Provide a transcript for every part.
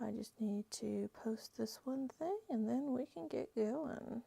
I just need to post this one thing and then we can get going.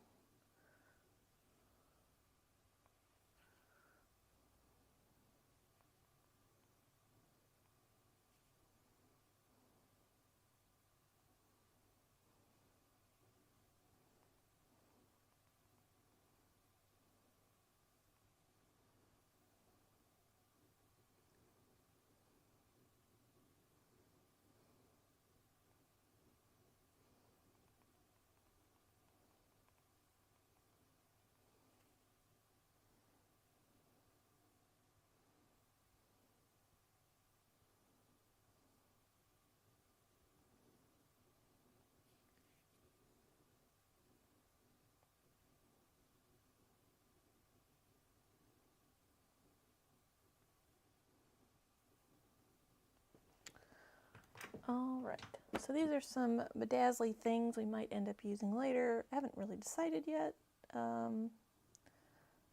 All right, so these are some bedazzly things we might end up using later. I haven't really decided yet, but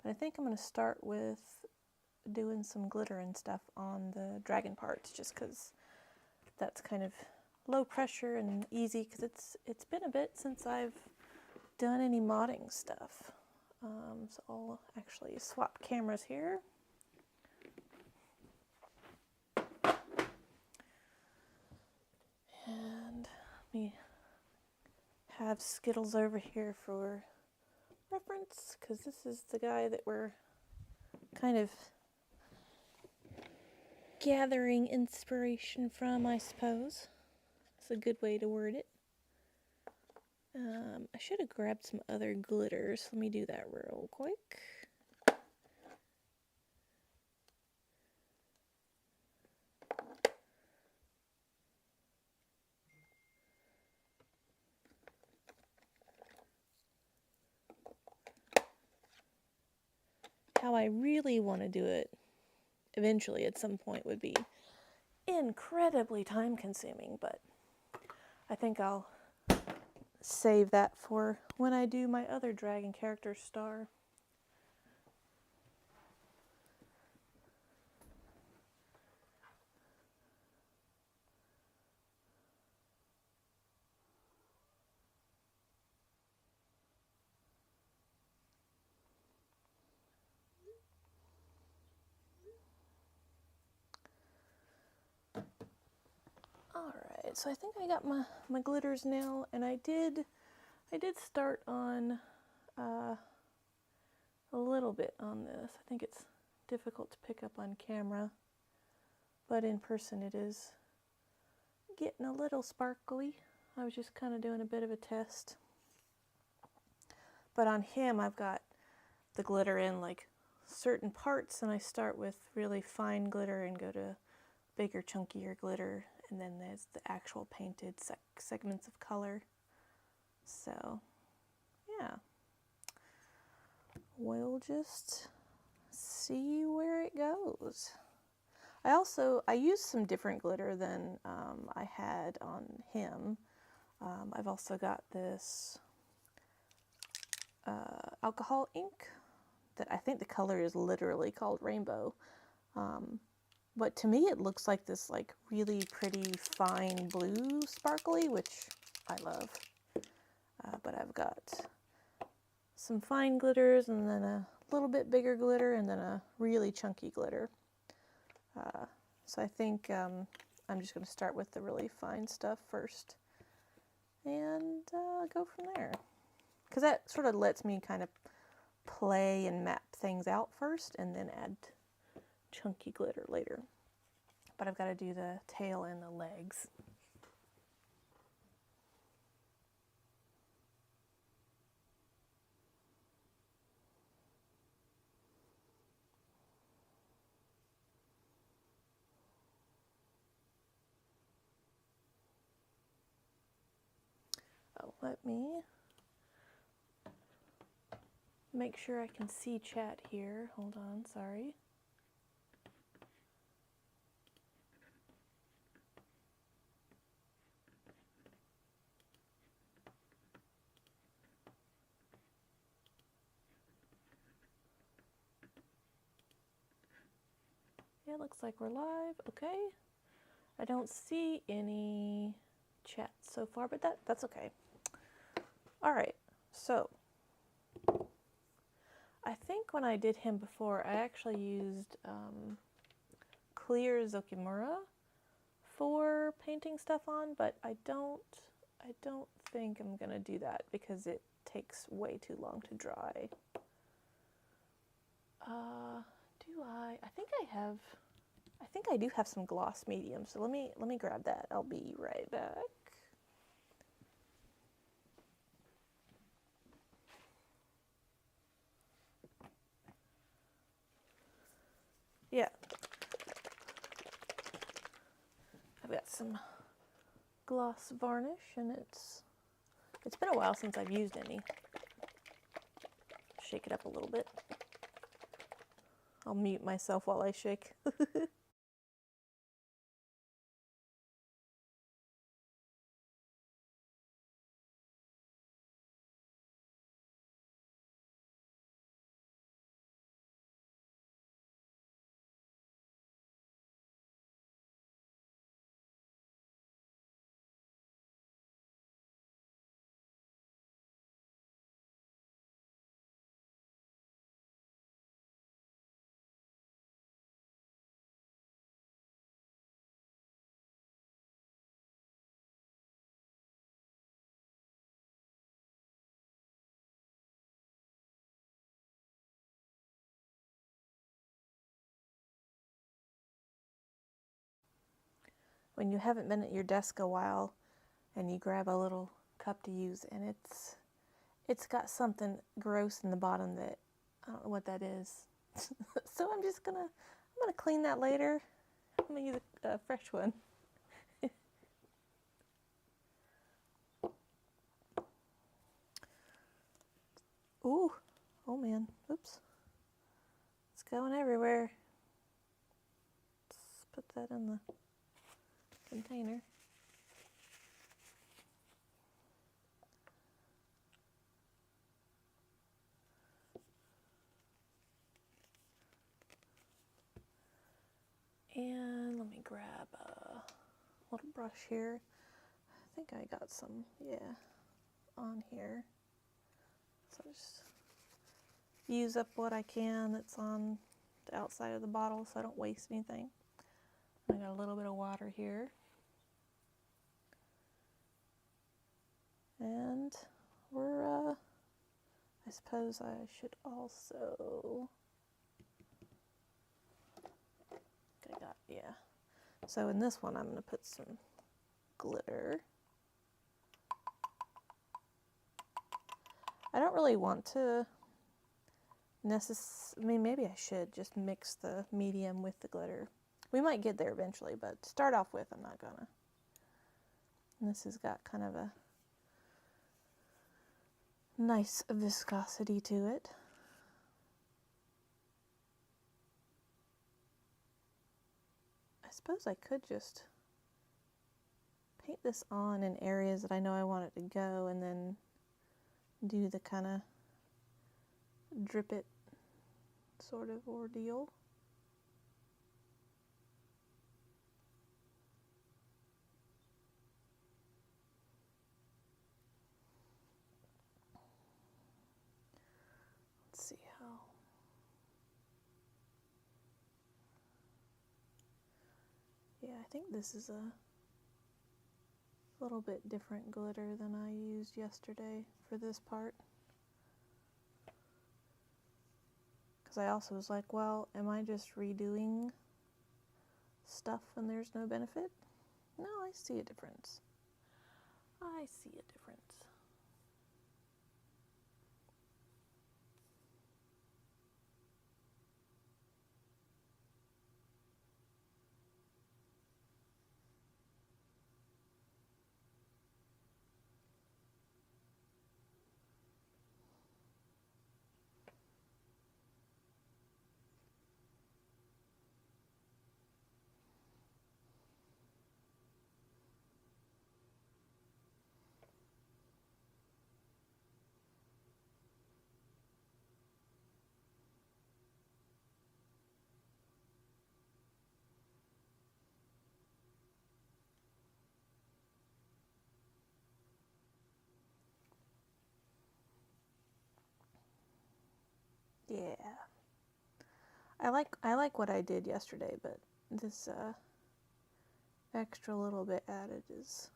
I think I'm going to start with doing some glitter and stuff on the dragon parts, just because that's kind of low pressure and easy, because it's been a bit since I've done any modding stuff. So I'll actually swap cameras here. And let me have Skittles over here for reference, because this is the guy that we're kind of gathering inspiration from, I suppose. That's a good way to word it. I should have grabbed some other glitters. Let me do that real quick. How I really want to do it eventually at some point would be incredibly time consuming, but I think I'll save that for when I do my other dragon character star. Alright, so I think I got my glitters now, and I did start on a little bit on this. I think it's difficult to pick up on camera, but in person it is getting a little sparkly. I was just kind of doing a bit of a test. But on him I've got the glitter in like certain parts, and I start with really fine glitter and go to bigger, chunkier glitter, and then there's the actual painted segments of color. So, yeah. We'll just see where it goes. I used some different glitter than I had on him. I've also got this alcohol ink that I think the color is literally called Rainbow. But to me it looks like this like really pretty fine blue sparkly, which I love. But I've got some fine glitters, and then a little bit bigger glitter, and then a really chunky glitter. So I think I'm just going to start with the really fine stuff first and go from there. Because that sort of lets me kind of play and map things out first and then add chunky glitter later. But I've got to do the tail and the legs. Oh, let me make sure I can see chat here. Hold on, sorry. Yeah, it looks like we're live. Okay. I don't see any chat so far, but that's okay. All right, so I think when I did him before, I actually used clear Zokimura for painting stuff on, but I don't think I'm gonna do that because it takes way too long to dry. Do I? I think I do have some gloss medium, so let me grab that. I'll be right back. Yeah. I've got some gloss varnish, and it's been a while since I've used any. Shake it up a little bit. I'll mute myself while I shake. When you haven't been at your desk a while and you grab a little cup to use and it's got something gross in the bottom that I don't know what that is. So I'm gonna clean that later. I'm gonna use a fresh one. Ooh, oh man, oops. It's going everywhere. Let's put that in the container. And let me grab a little brush here. I think I got some, yeah, on here. So just use up what I can that's on the outside of the bottle so I don't waste anything. I got a little bit of water here. And we're, I suppose I should also, yeah. So in this one I'm going to put some glitter. I don't really want to I mean, maybe I should just mix the medium with the glitter. We might get there eventually, but to start off with, I'm not gonna. And this has got kind of a nice viscosity to it. I suppose I could just paint this on in areas that I know I want it to go and then do the kind of drip it sort of ordeal. Let's see how. Yeah, I think this is a little bit different glitter than I used yesterday for this part. Because I also was like, well, am I just redoing stuff and there's no benefit? No, I see a difference. I see a difference. Yeah. I like what I did yesterday, but this extra little bit added is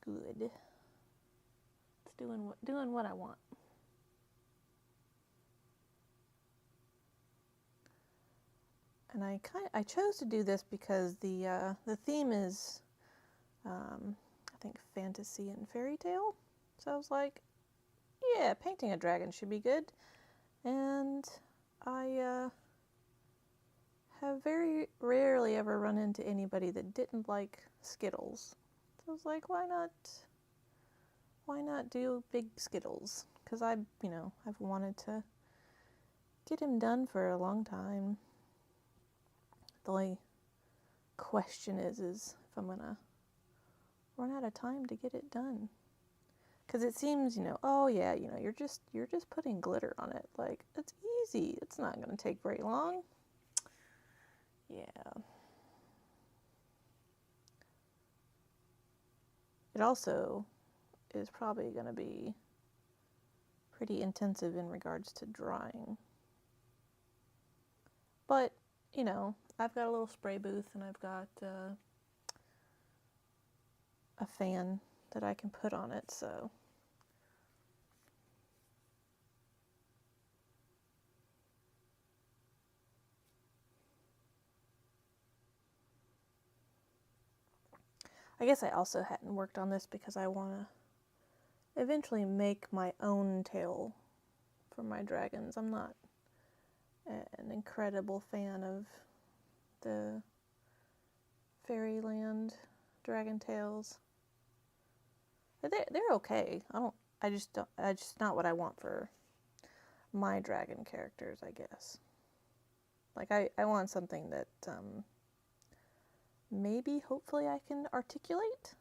good. It's doing what I want. And I chose to do this because the theme is I think fantasy and fairy tale. So I was like, yeah, painting a dragon should be good. And I have very rarely ever run into anybody that didn't like Skittles. So I was like, why not do big Skittles? Because I've wanted to get him done for a long time. The only question is if I'm gonna run out of time to get it done. Because it seems, oh yeah, you're just putting glitter on it. Like, it's easy. It's not gonna take very long. Yeah. It also is probably gonna be pretty intensive in regards to drying. But, I've got a little spray booth and I've got a fan that I can put on it, so. I guess I also hadn't worked on this because I want to eventually make my own tail for my dragons. I'm not an incredible fan of the Fairyland dragon tails. They're okay. I just not what I want for my dragon characters, I guess. Like I want something that maybe hopefully I can articulate.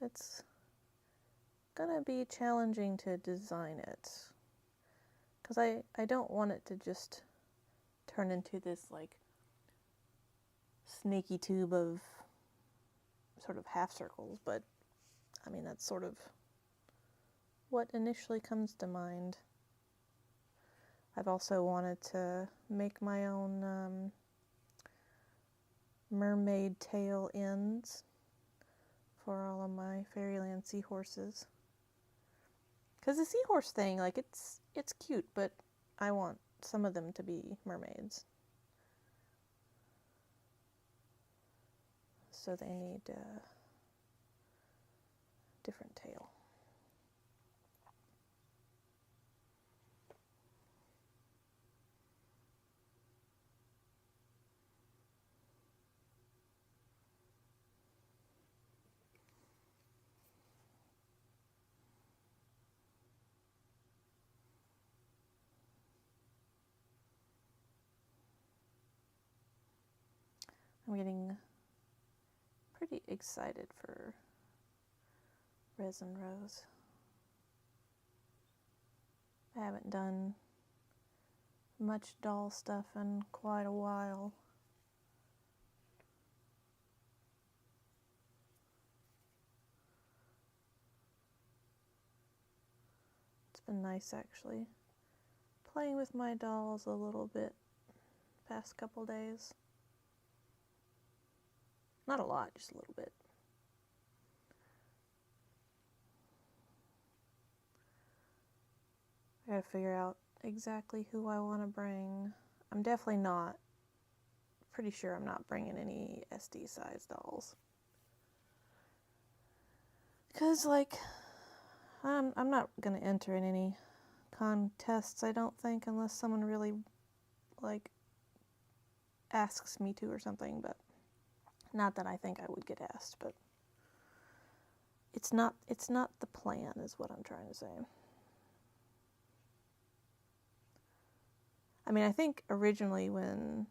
It's gonna be challenging to design it. Because I don't want it to just turn into this like snaky tube of sort of half circles, but I mean that's sort of what initially comes to mind. I've also wanted to make my own mermaid tail ends for all of my Fairyland seahorses. Because the seahorse thing, like, it's cute, but I want some of them to be mermaids. So they need a different tail. I'm getting pretty excited for Resin Rose. I haven't done much doll stuff in quite a while. It's been nice actually playing with my dolls a little bit past couple days. Not a lot, just a little bit. I gotta figure out exactly who I want to bring. I'm definitely not, pretty sure I'm not bringing any SD size dolls. Because, like, I'm not gonna enter in any contests, I don't think, unless someone really, like, asks me to or something, but not that I think I would get asked, but it's not the plan is what I'm trying to say. I mean, I think originally when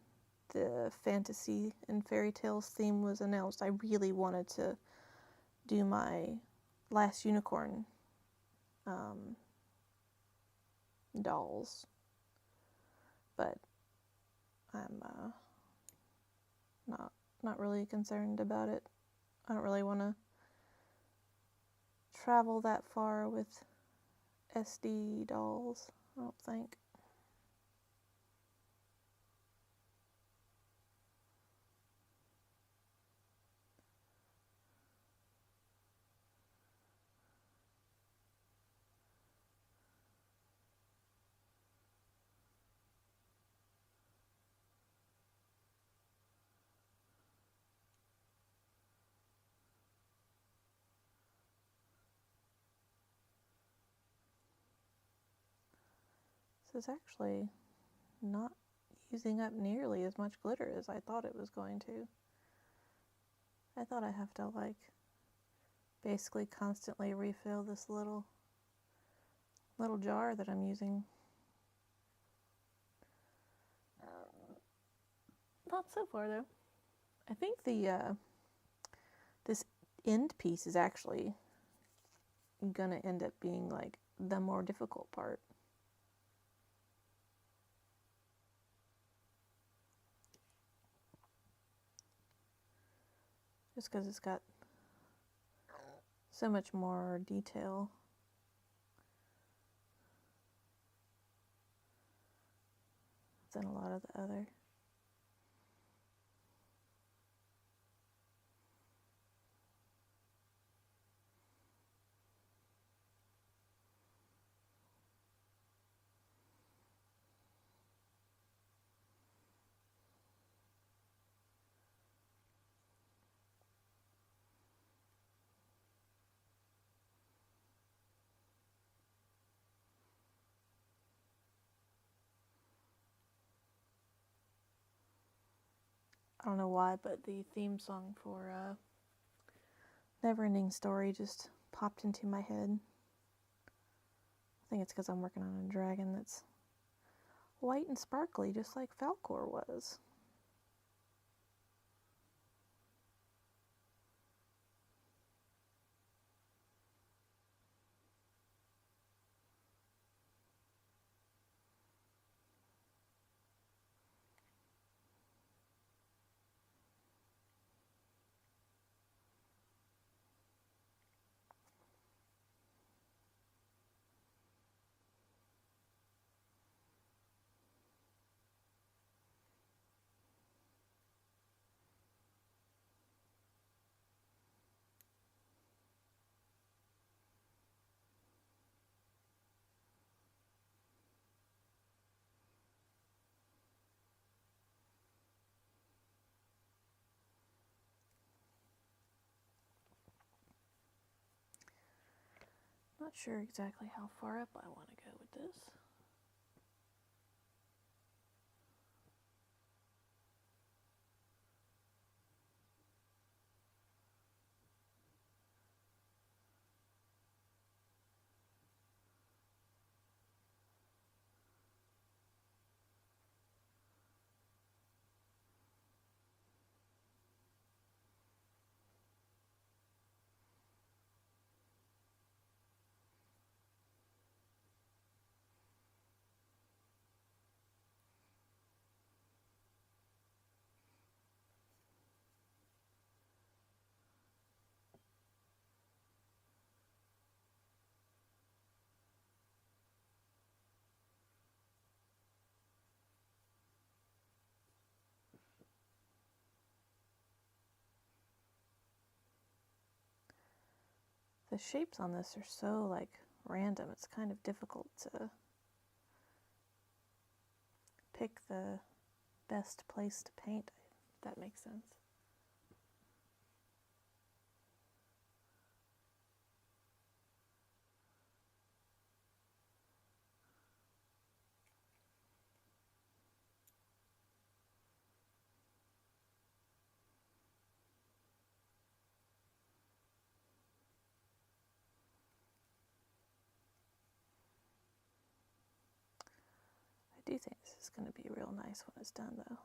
the fantasy and fairy tales theme was announced, I really wanted to do my last unicorn dolls, but I'm not really concerned about it. I don't really want to travel that far with SD dolls, I don't think. This is actually not using up nearly as much glitter as I thought it was going to. I thought I have to like basically constantly refill this little jar that I'm using. Not so far though. I think the this end piece is actually gonna end up being like the more difficult part. Just because it's got so much more detail. Than a lot of the other. I don't know why, but the theme song for Neverending Story just popped into my head. I think it's because I'm working on a dragon that's white and sparkly, just like Falcor was. Not sure exactly how far up I want to go with this. The shapes on this are so like random, it's kind of difficult to pick the best place to paint, if that makes sense. I do think this is going to be real nice when it's done though.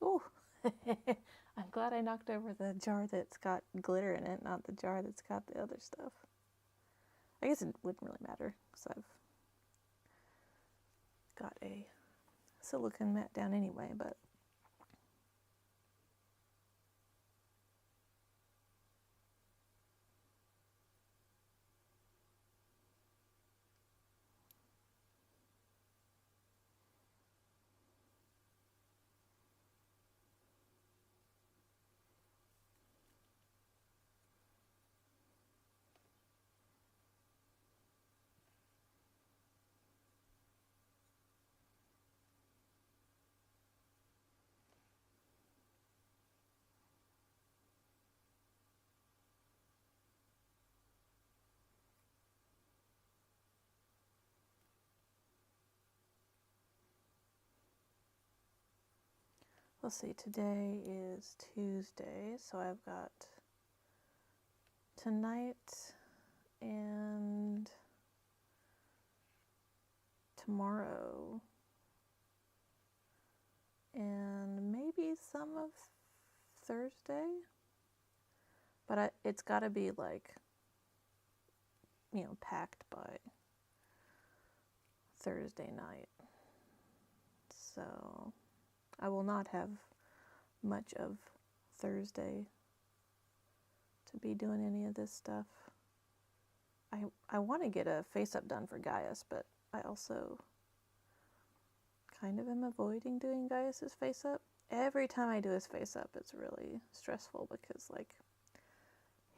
Ooh. I'm glad I knocked over the jar that's got glitter in it, not the jar that's got the other stuff. I guess it wouldn't really matter because I've got a silicone mat down anyway, but let's see, today is Tuesday, so I've got tonight and tomorrow and maybe some of Thursday, but it's got to be like, you know, packed by Thursday night. So I will not have much of Thursday to be doing any of this stuff. I want to get a face-up done for Gaius, but I also kind of am avoiding doing Gaius's face-up. Every time I do his face-up, it's really stressful because, like,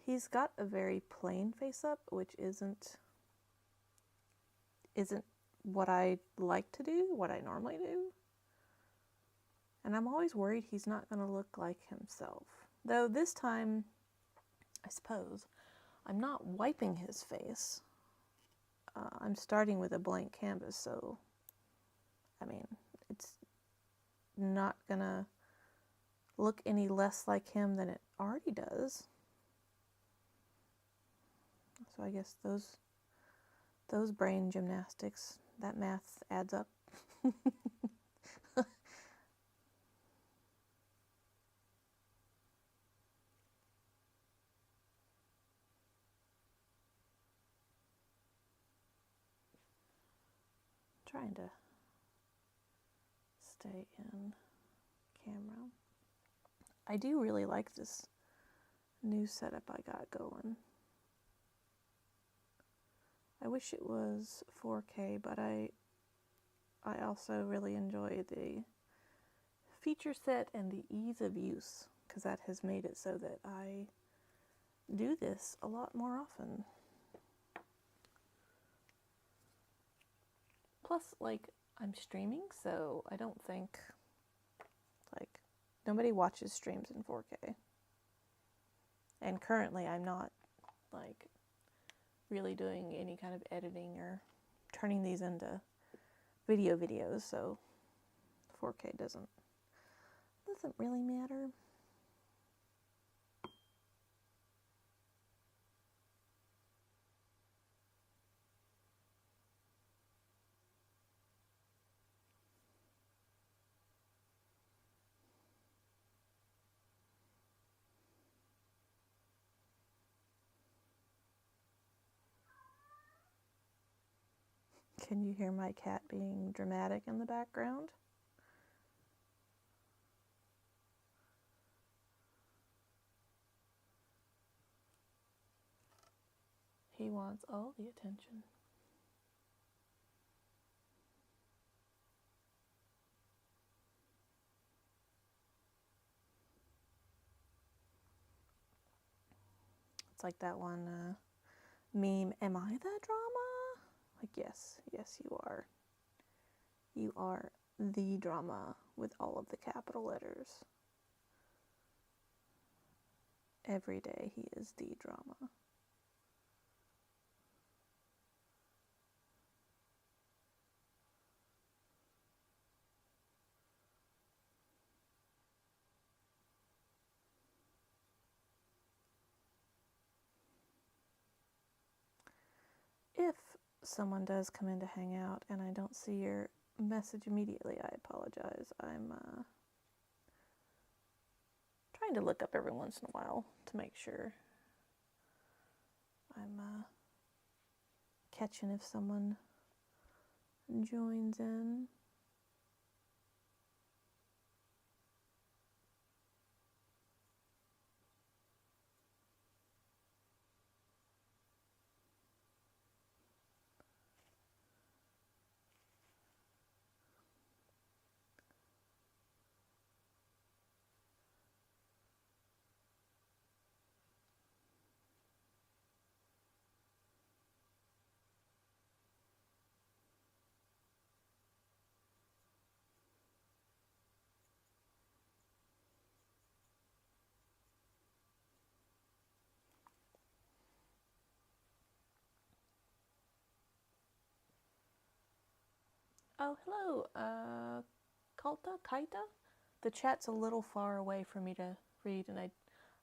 he's got a very plain face-up, which isn't what I like to do, what I normally do. And I'm always worried he's not going to look like himself. Though this time, I suppose, I'm not wiping his face. I'm starting with a blank canvas, so, I mean, it's not going to look any less like him than it already does. So I guess those brain gymnastics, that math adds up. Trying to stay in camera. I do really like this new setup I got going. I wish it was 4K, but I also really enjoy the feature set and the ease of use, because that has made it so that I do this a lot more often. Plus, like, I'm streaming, so I don't think, like, nobody watches streams in 4K. And currently I'm not, like, really doing any kind of editing or turning these into videos, so 4K doesn't really matter. Can you hear my cat being dramatic in the background? He wants all the attention. It's like that one meme, am I the drama? Like, yes, you are. You are the drama with all of the capital letters. Every day he is the drama. If someone does come in to hang out and I don't see your message immediately, I apologize. I'm trying to look up every once in a while to make sure I'm catching if someone joins in. Oh, hello, Kaita? The chat's a little far away for me to read, and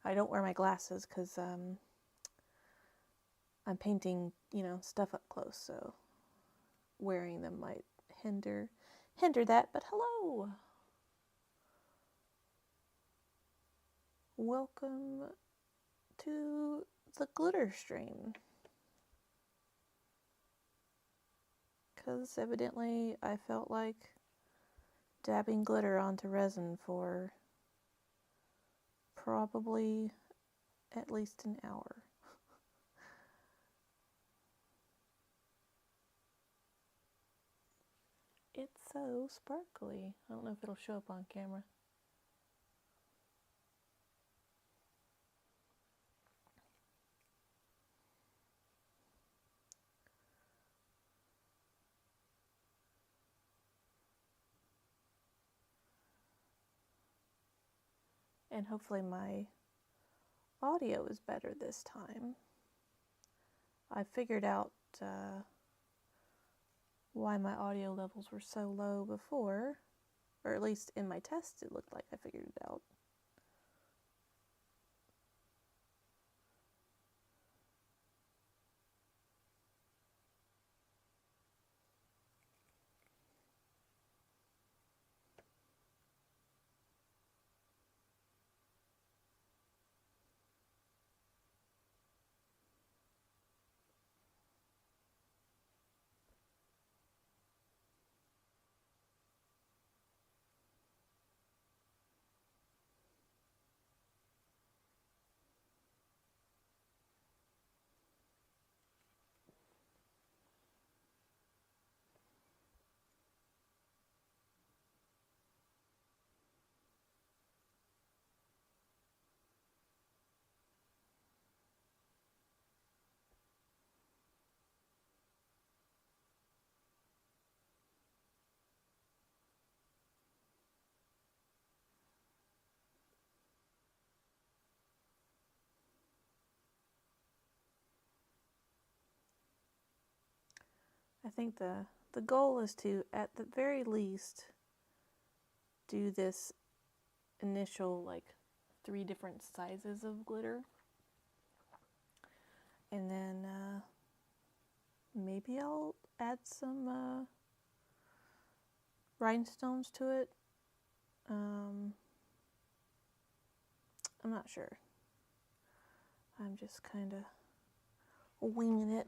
I don't wear my glasses because I'm painting, stuff up close, so wearing them might hinder that. But hello! Welcome to the glitter stream. Because evidently I felt like dabbing glitter onto resin for probably at least an hour. It's so sparkly. I don't know if it'll show up on camera. And hopefully my audio is better this time. I figured out why my audio levels were so low before, or at least in my test it looked like I figured it out. I think the goal is to, at the very least, do this initial, 3 different sizes of glitter. And then maybe I'll add some rhinestones to it. I'm not sure. I'm just kind of winging it.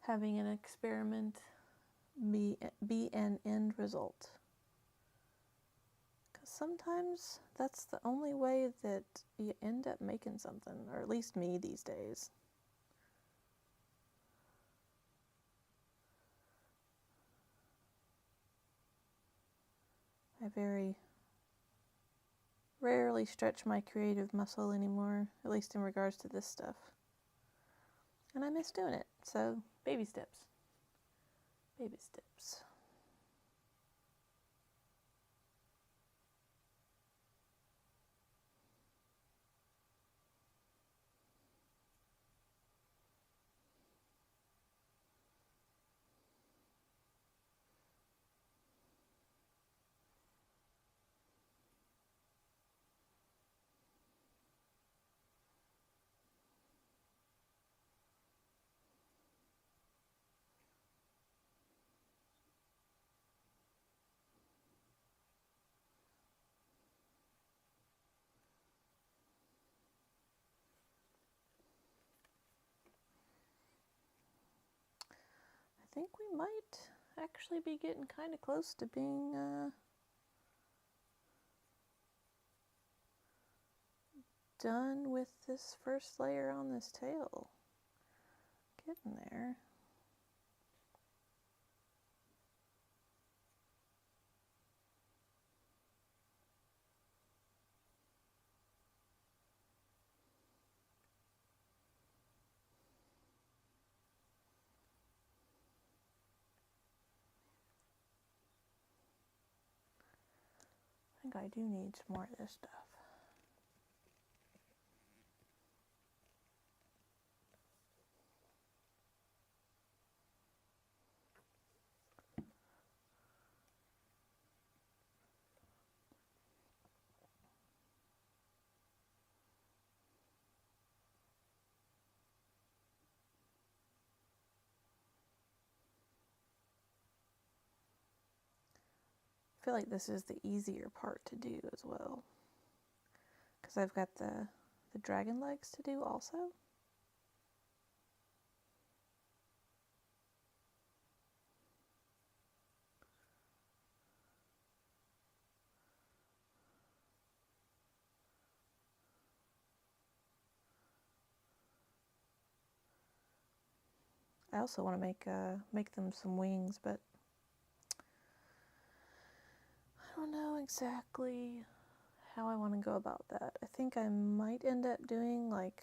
Having an experiment be an end result. Because sometimes that's the only way that you end up making something, or at least me these days. I very rarely stretch my creative muscle anymore, at least in regards to this stuff. And I miss doing it, so baby steps. Baby steps. think we might actually be getting kind of close to being done with this first layer on this tail. Getting there. I think I do need some more of this stuff. I feel like this is the easier part to do as well, because I've got the dragon legs to do also. I also want to make them some wings, but I don't know exactly how I want to go about that. I think I might end up doing like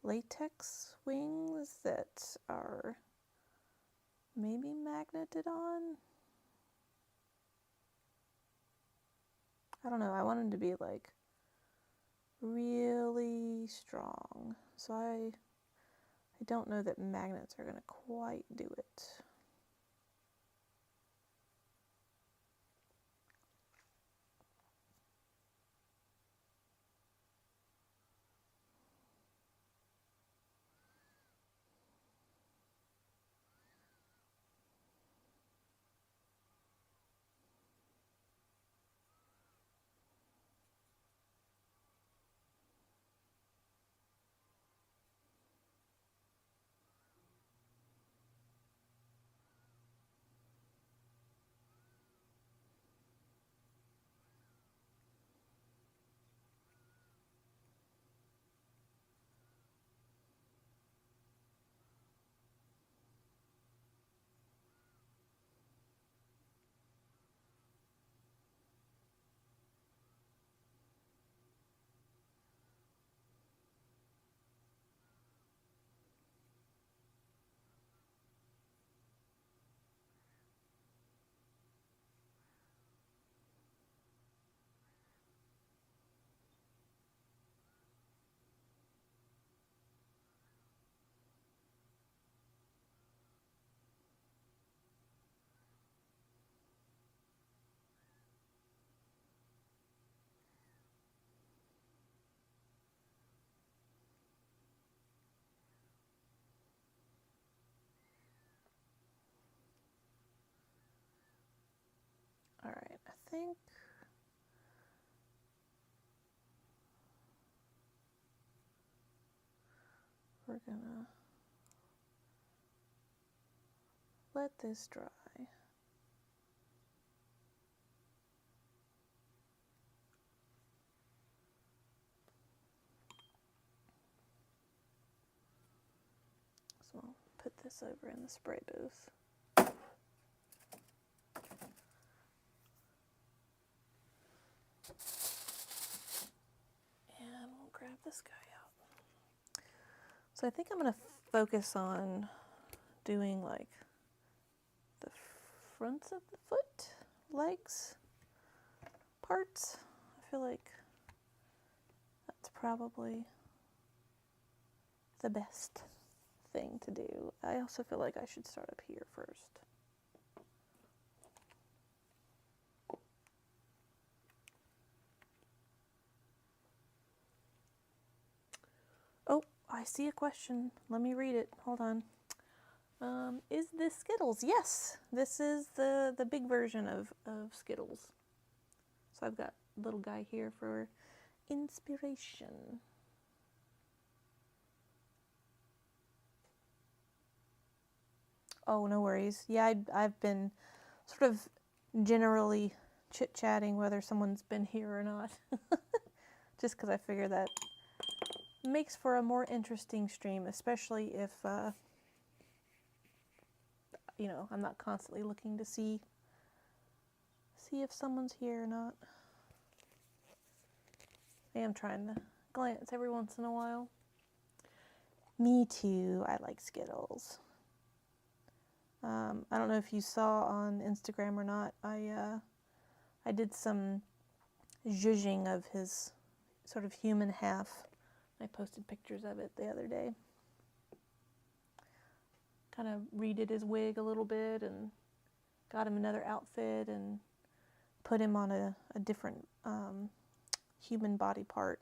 latex wings that are maybe magneted on. I don't know, I want them to be like really strong. So I don't know that magnets are going to quite do it. All right, I think we're gonna let this dry. So I'll put this over in the spray booth. And we'll grab this guy out. So I think I'm going to focus on doing like the fronts of the foot, legs, parts. I feel like that's probably the best thing to do. I also feel like I should start up here first. Oh, I see a question. Let me read it. Hold on. Is this Skittles? Yes, this is the big version of Skittles. So I've got a little guy here for inspiration. Oh, no worries. Yeah, I've been sort of generally chit-chatting whether someone's been here or not. Just because I figure that makes for a more interesting stream, especially if, you know, I'm not constantly looking to see if someone's here or not. I am trying to glance every once in a while. Me too. I like Skittles. I don't know if you saw on Instagram or not. I did some zhuzhing of his sort of human half. I posted pictures of it the other day. Kind of redid his wig a little bit and got him another outfit and put him on a different human body part.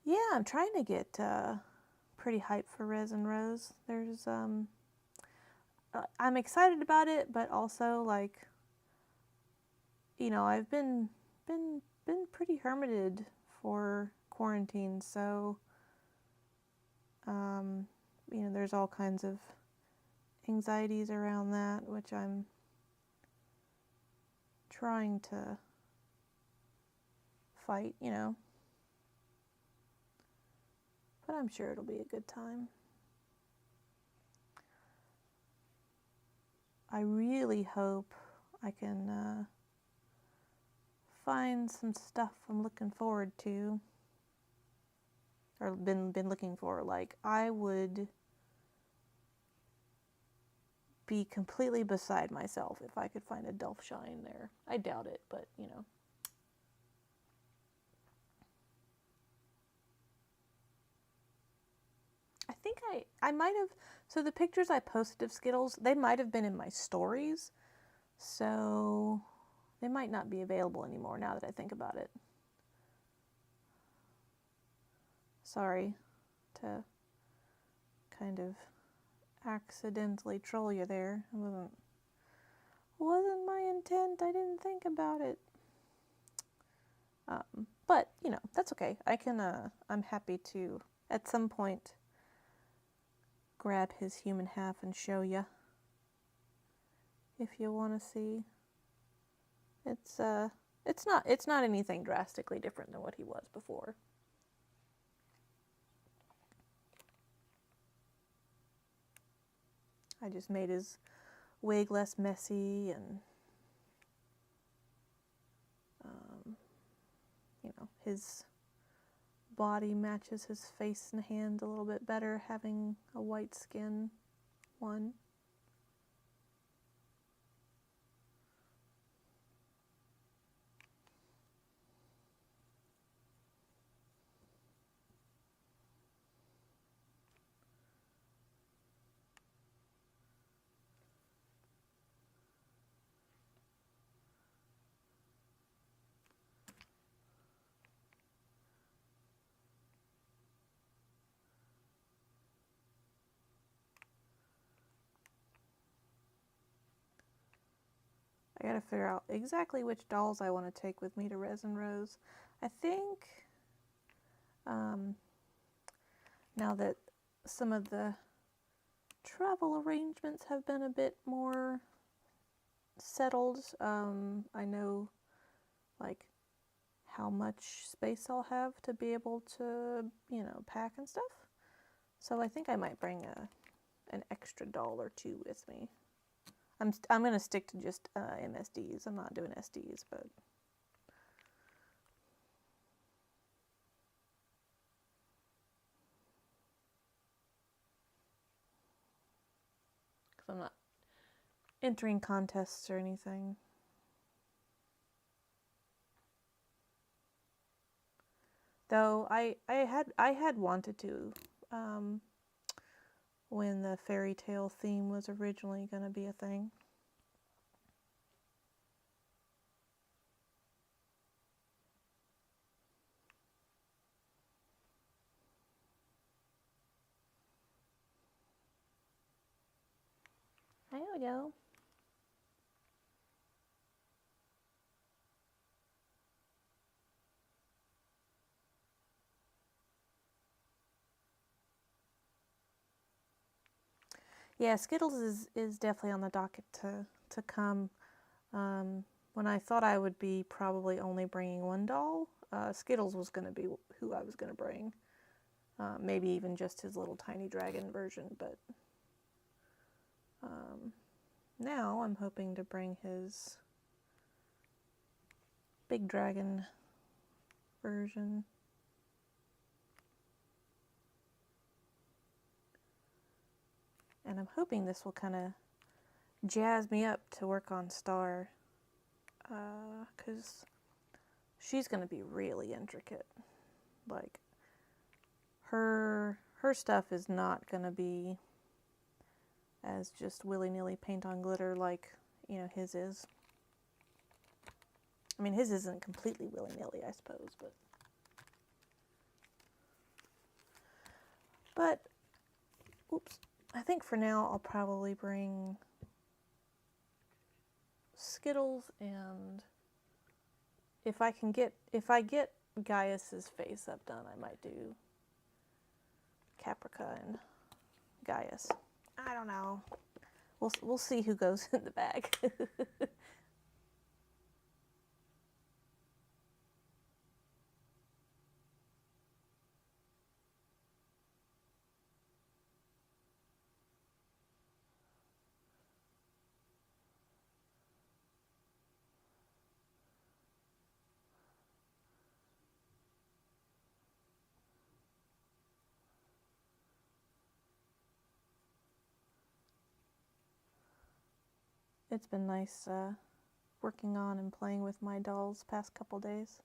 Yeah, I'm trying to get pretty hyped for Resin Rose. There's I'm excited about it, but also like, you know, I've been pretty hermited for quarantine, so you know, there's all kinds of anxieties around that, which I'm trying to fight, you know. But I'm sure it'll be a good time. I really hope I can find some stuff I'm looking forward to, or been looking for. Like, I would be completely beside myself if I could find a Delphshine there. I doubt it, but you know. I think I might have, so the pictures I posted of Skittles, they might have been in my stories, so they might not be available anymore now that I think about it. Sorry to kind of accidentally troll you there. It wasn't my intent. I didn't think about it. But you know, that's okay. I'm happy to at some point grab his human half and show you if you want to see. It's not anything drastically different than what he was before. I just made his wig less messy and you know, his body matches his face and hands a little bit better having a white skin one. I gotta figure out exactly which dolls I want to take with me to Resin Rose. I think now that some of the travel arrangements have been a bit more settled, I know like how much space I'll have to be able to, you know, pack and stuff. So I think I might bring an extra doll or two with me. I'm gonna stick to just MSDs. I'm not doing SDs, but because I'm not entering contests or anything. Though I had wanted to when the fairy tale theme was originally going to be a thing. There we go. Yeah, Skittles is definitely on the docket to come. When I thought I would be probably only bringing one doll, Skittles was going to be who I was going to bring. Maybe even just his little tiny dragon version, but now I'm hoping to bring his big dragon version. And I'm hoping this will kind of jazz me up to work on Star, because she's going to be really intricate. Like, her stuff is not going to be as just willy-nilly paint on glitter like, you know, his is. I mean, his isn't completely willy-nilly, I suppose, but oops. I think for now I'll probably bring Skittles, and if I get Gaius's face up done, I might do Caprica and Gaius. I don't know. We'll see who goes in the bag. It's been nice working on and playing with my dolls past couple days.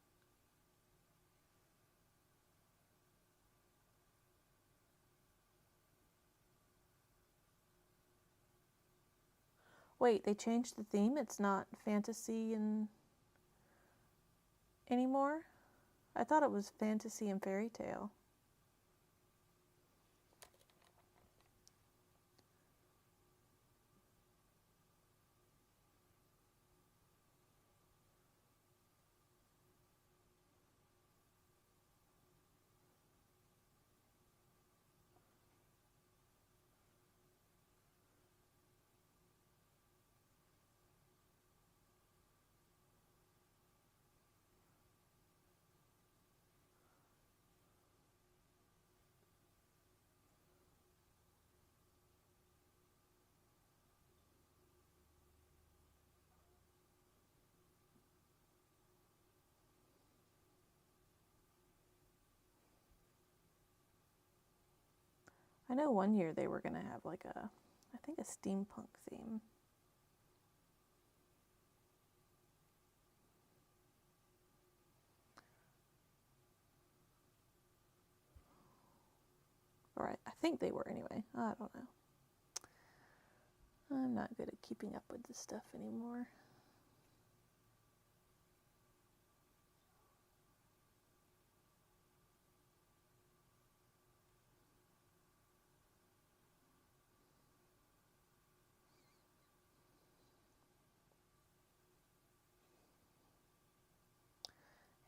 Wait, they changed the theme? It's not fantasy and anymore? I thought it was fantasy and fairy tale. I know one year they were going to have like I think a steampunk theme. Or I think they were anyway. I don't know. I'm not good at keeping up with this stuff anymore.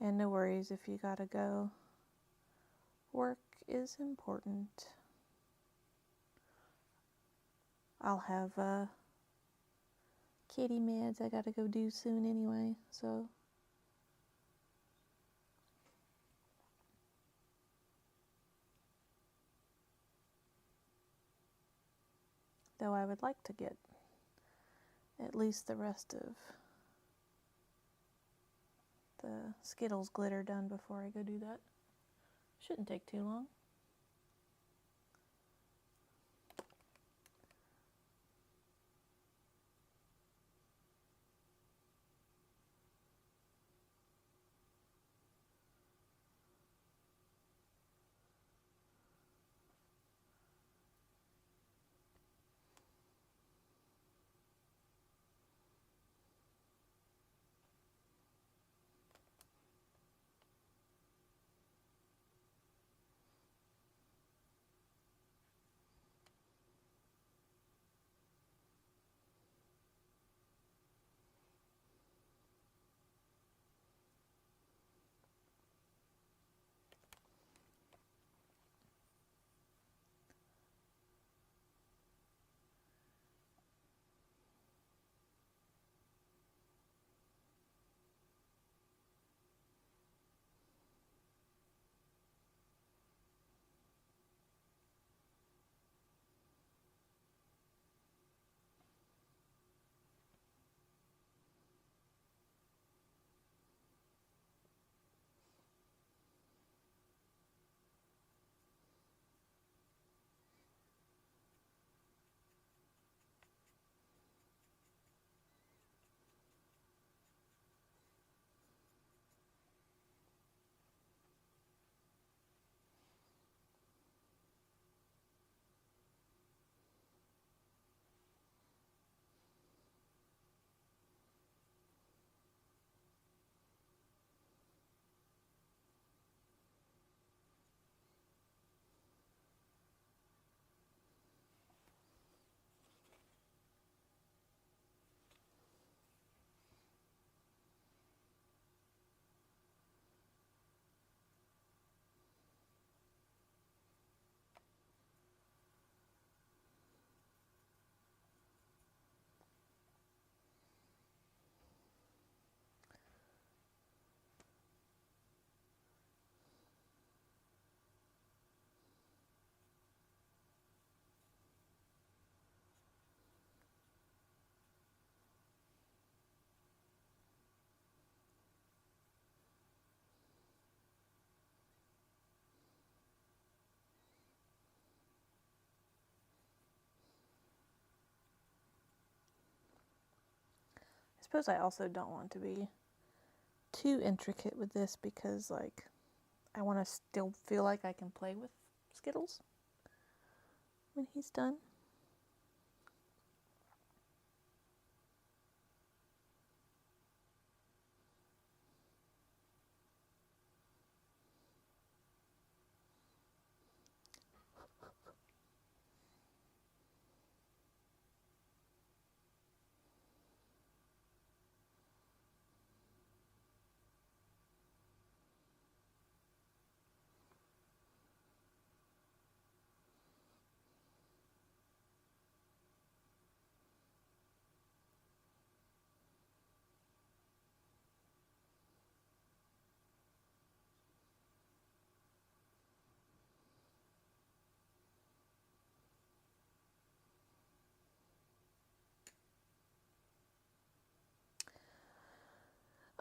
And no worries if you gotta go. Work is important. I'll have kitty meds I gotta go do soon anyway, so. Though I would like to get at least the rest of the Skittles glitter done before I go do that. Shouldn't take too long. suppose I also don't want to be too intricate with this because, like, I want to still feel like I can play with Skittles when he's done.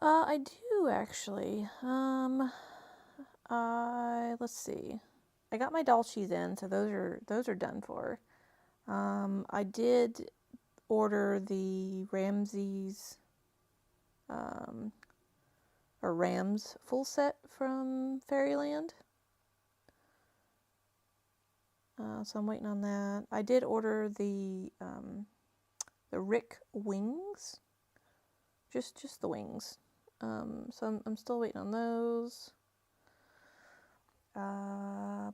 I do actually. Let's see. I got my doll shoes in, so those are done for. I did order the Ramses, or Rams full set from Fairyland. So I'm waiting on that. I did order the Rick wings, just the wings. So I'm still waiting on those. I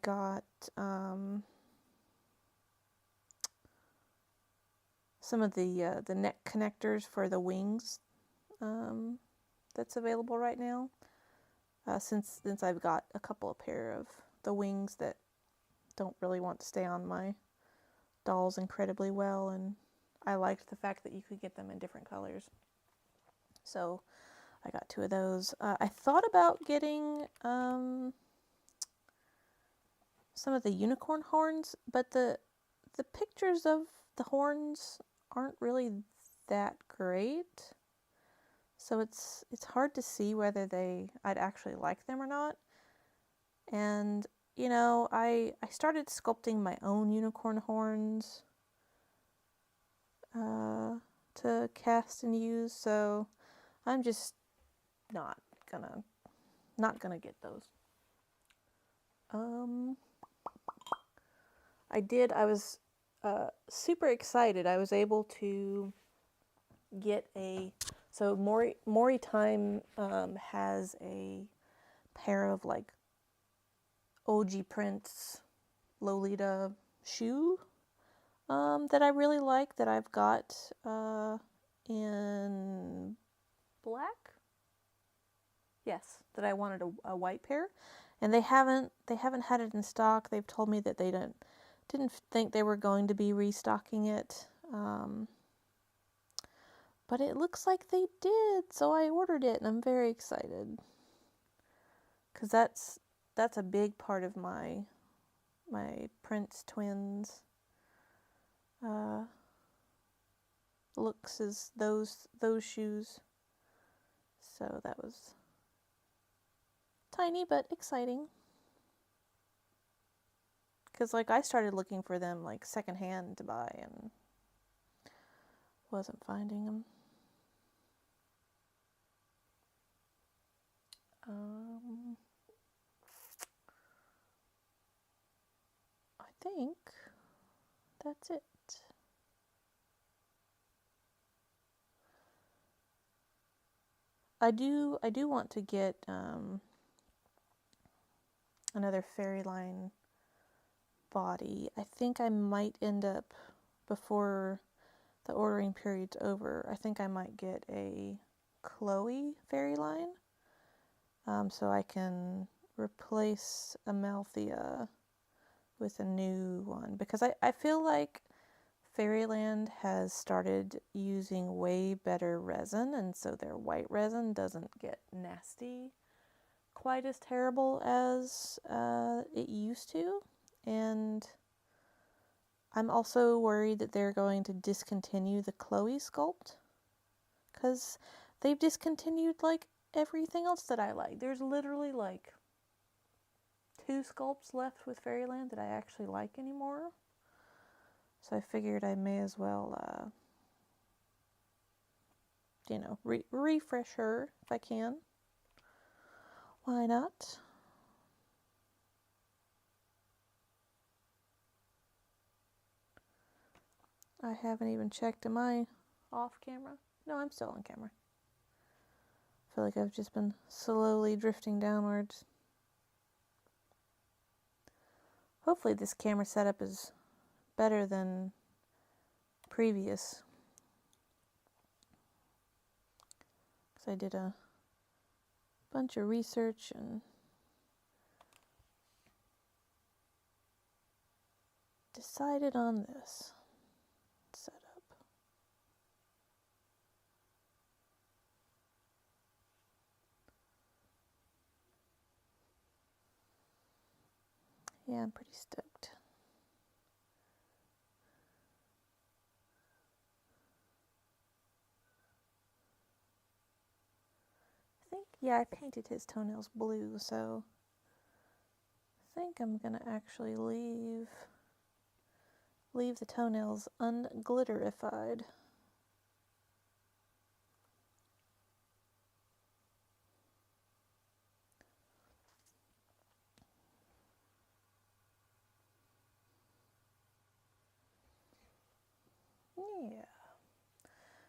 got some of the neck connectors for the wings that's available right now. Since I've got a couple of pair of the wings that don't really want to stay on my dolls incredibly well, and I liked the fact that you could get them in different colors. So I got 2 of those. I thought about getting some of the unicorn horns, but the pictures of the horns aren't really that great. So it's hard to see whether I'd actually like them or not. And you know, I started sculpting my own unicorn horns to cast and use, so I'm just not gonna get those. I was super excited. I was able to get so Mori Time has a pair of like OG Prince Lolita shoe that I really like, that I've got in black. Yes, that I wanted a white pair, and they haven't had it in stock. They've told me that they didn't think they were going to be restocking it, but it looks like they did, so I ordered it, and I'm very excited because that's a big part of my Prince twins looks, is those shoes. So that was tiny but exciting, because like I started looking for them like secondhand to buy and wasn't finding them. I think that's it. I do want to get another Fairyline body. I think I might end up, before the ordering period's over, I think I might get a Chloe Fairyline, so I can replace Amalthea with a new one, because I feel like Fairyland has started using way better resin, and so their white resin doesn't get nasty quite as terrible as it used to. And I'm also worried that they're going to discontinue the Chloe sculpt, because they've discontinued like everything else that I like. There's literally like 2 sculpts left with Fairyland that I actually like anymore. So I figured I may as well you know, refresh her if I can. Why not? I haven't even checked, am I off camera? No, I'm still on camera. I feel like I've just been slowly drifting downwards. Hopefully this camera setup is better than previous. Because I did a bunch of research and decided on this setup. Yeah, I'm pretty stoked. I think, yeah, I painted his toenails blue, so I think I'm gonna actually leave the toenails unglitterified. Yeah.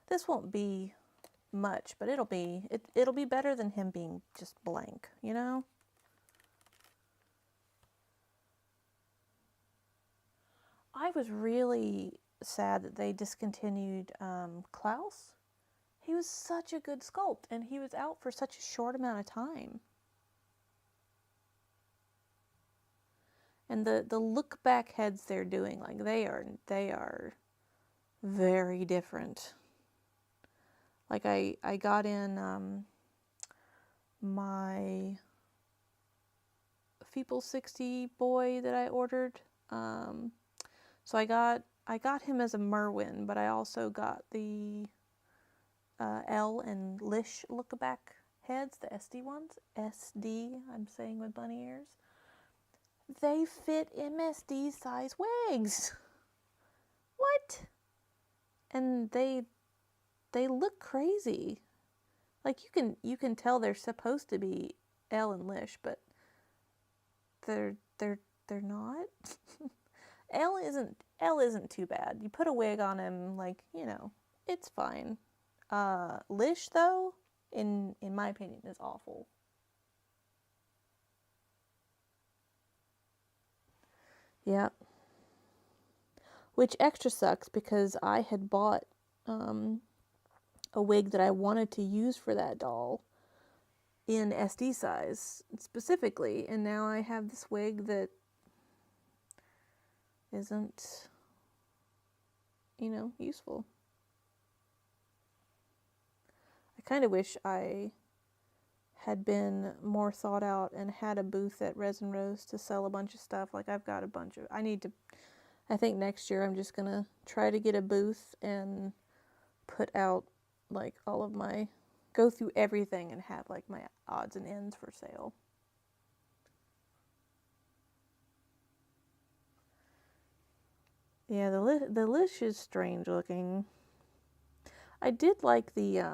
This won't be much, but it'll be better than him being just blank, you know? I was really sad that they discontinued Klaus. He was such a good sculpt, and he was out for such a short amount of time. And the look back heads they're doing, like they are very different. Like I got in my Feeple 60 boy that I ordered. So I got him as a Merwin, but I also got the L and Lish look back heads, the SD ones. SD, I'm saying with bunny ears. They fit MSD size wigs. What? And they look crazy. Like you can tell they're supposed to be L and Lish, but they're not. L isn't too bad. You put a wig on him, like, you know, it's fine. Lish though, in my opinion, is awful. Yeah. Which extra sucks because I had bought a wig that I wanted to use for that doll in SD size specifically, and now I have this wig that isn't, you know, useful. I kind of wish I had been more thought out and had a booth at Resin Rose to sell a bunch of stuff. Like I've got a bunch of, I think next year I'm just gonna try to get a booth and put out like all of my, go through everything and have like my odds and ends for sale. Yeah, the Lish is strange looking. I did like there's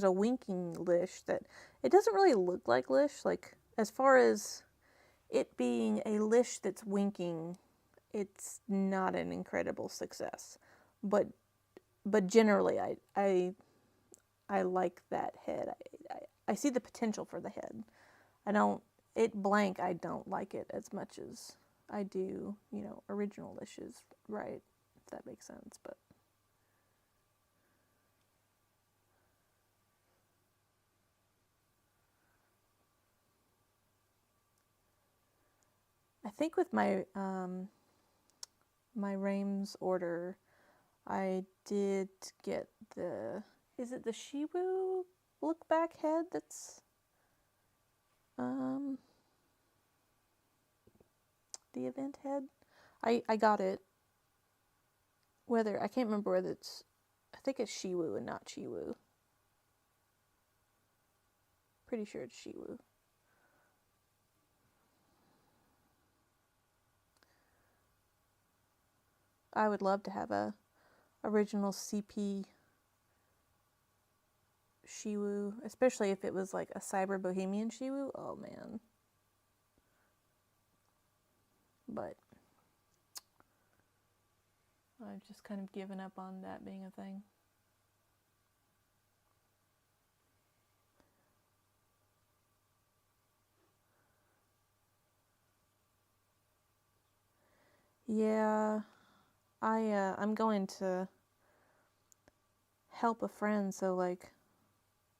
a winking Lish that it doesn't really look like Lish. Like as far as it being a Lish that's winking, it's not an incredible success. But generally I like that head. I see the potential for the head. I don't, it blank, I don't like it as much as I do, you know, original Lishes, right? If that makes sense, but. I think with my, my Rames order, I did get the, is it the Shiwu look back head that's, the event head? I got it. Whether, I can't remember whether it's, I think it's Shiwu and not Chiwu. Pretty sure it's Shiwu. I would love to have a original CP Shiwu, especially if it was like a Cyber Bohemian Shiwu. Oh man. But I've just kind of given up on that being a thing. Yeah, I'm going to help a friend, so like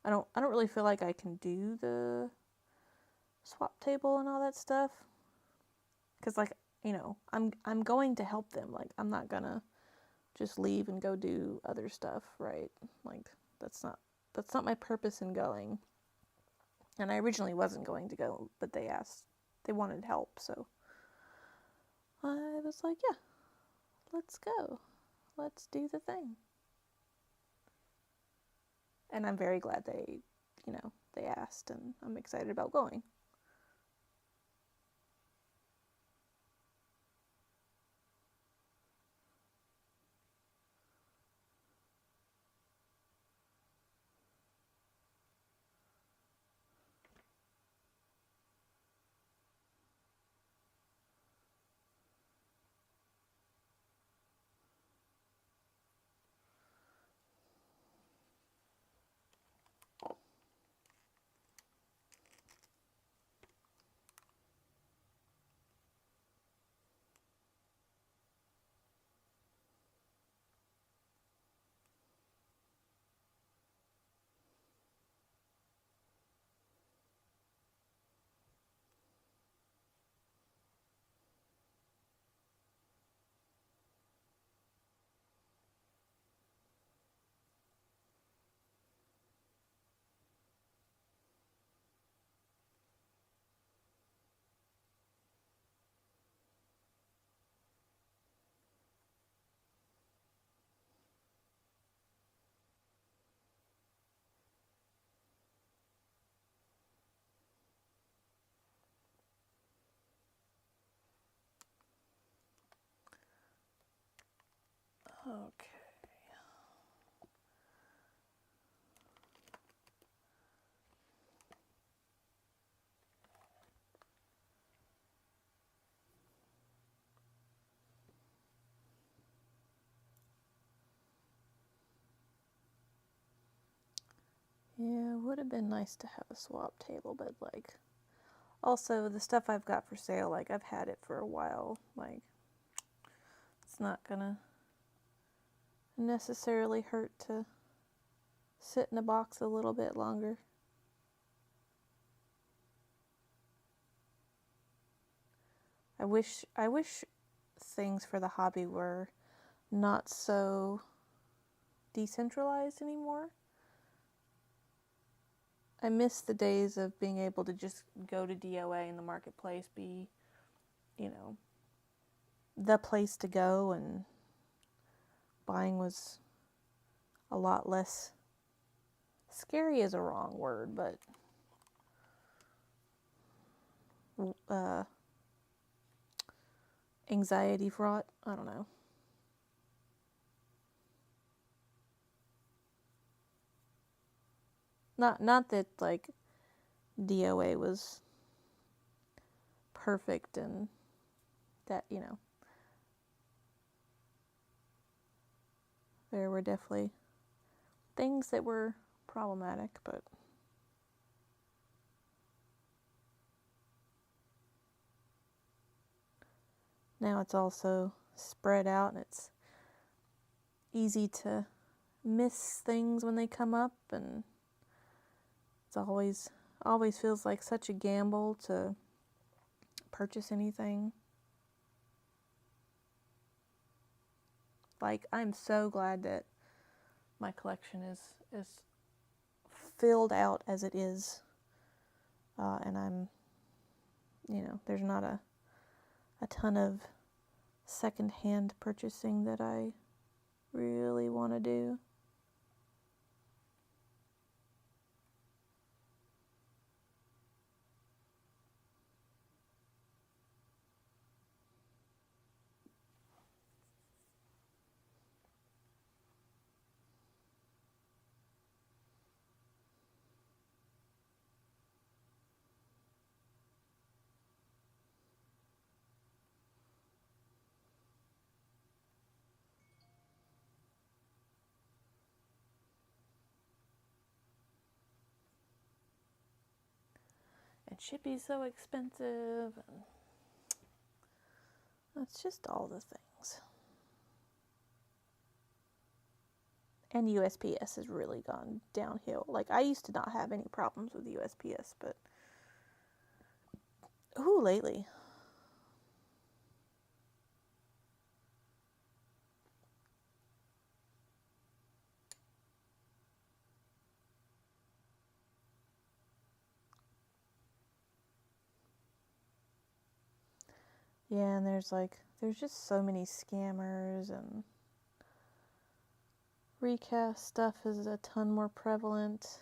I don't really feel like I can do the swap table and all that stuff, cuz like, you know, I'm going to help them. Like I'm not going to just leave and go do other stuff, right? Like that's not my purpose in going. And I originally wasn't going to go, but they wanted help, so I was like, yeah, let's go. Let's do the thing. And I'm very glad they asked, and I'm excited about going. Okay. Yeah, it would have been nice to have a swap table, but like, also the stuff I've got for sale, like I've had it for a while, like it's not gonna necessarily hurt to sit in a box a little bit longer. I wish things for the hobby were not so decentralized anymore. I miss the days of being able to just go to DOA in the marketplace, be, you know, the place to go, and buying was a lot less scary is a wrong word, but anxiety fraught. I don't know. Not that like DOA was perfect and that, you know, there were definitely things that were problematic, but now it's also spread out and it's easy to miss things when they come up, and it's always feels like such a gamble to purchase anything. Like, I'm so glad that my collection is filled out as it is, and I'm, you know, there's not a ton of secondhand purchasing that I really want to do. and shippy's so expensive, and it's just all the things. And USPS has really gone downhill. Like, I used to not have any problems with USPS, but lately. Yeah, and there's just so many scammers, and recast stuff is a ton more prevalent.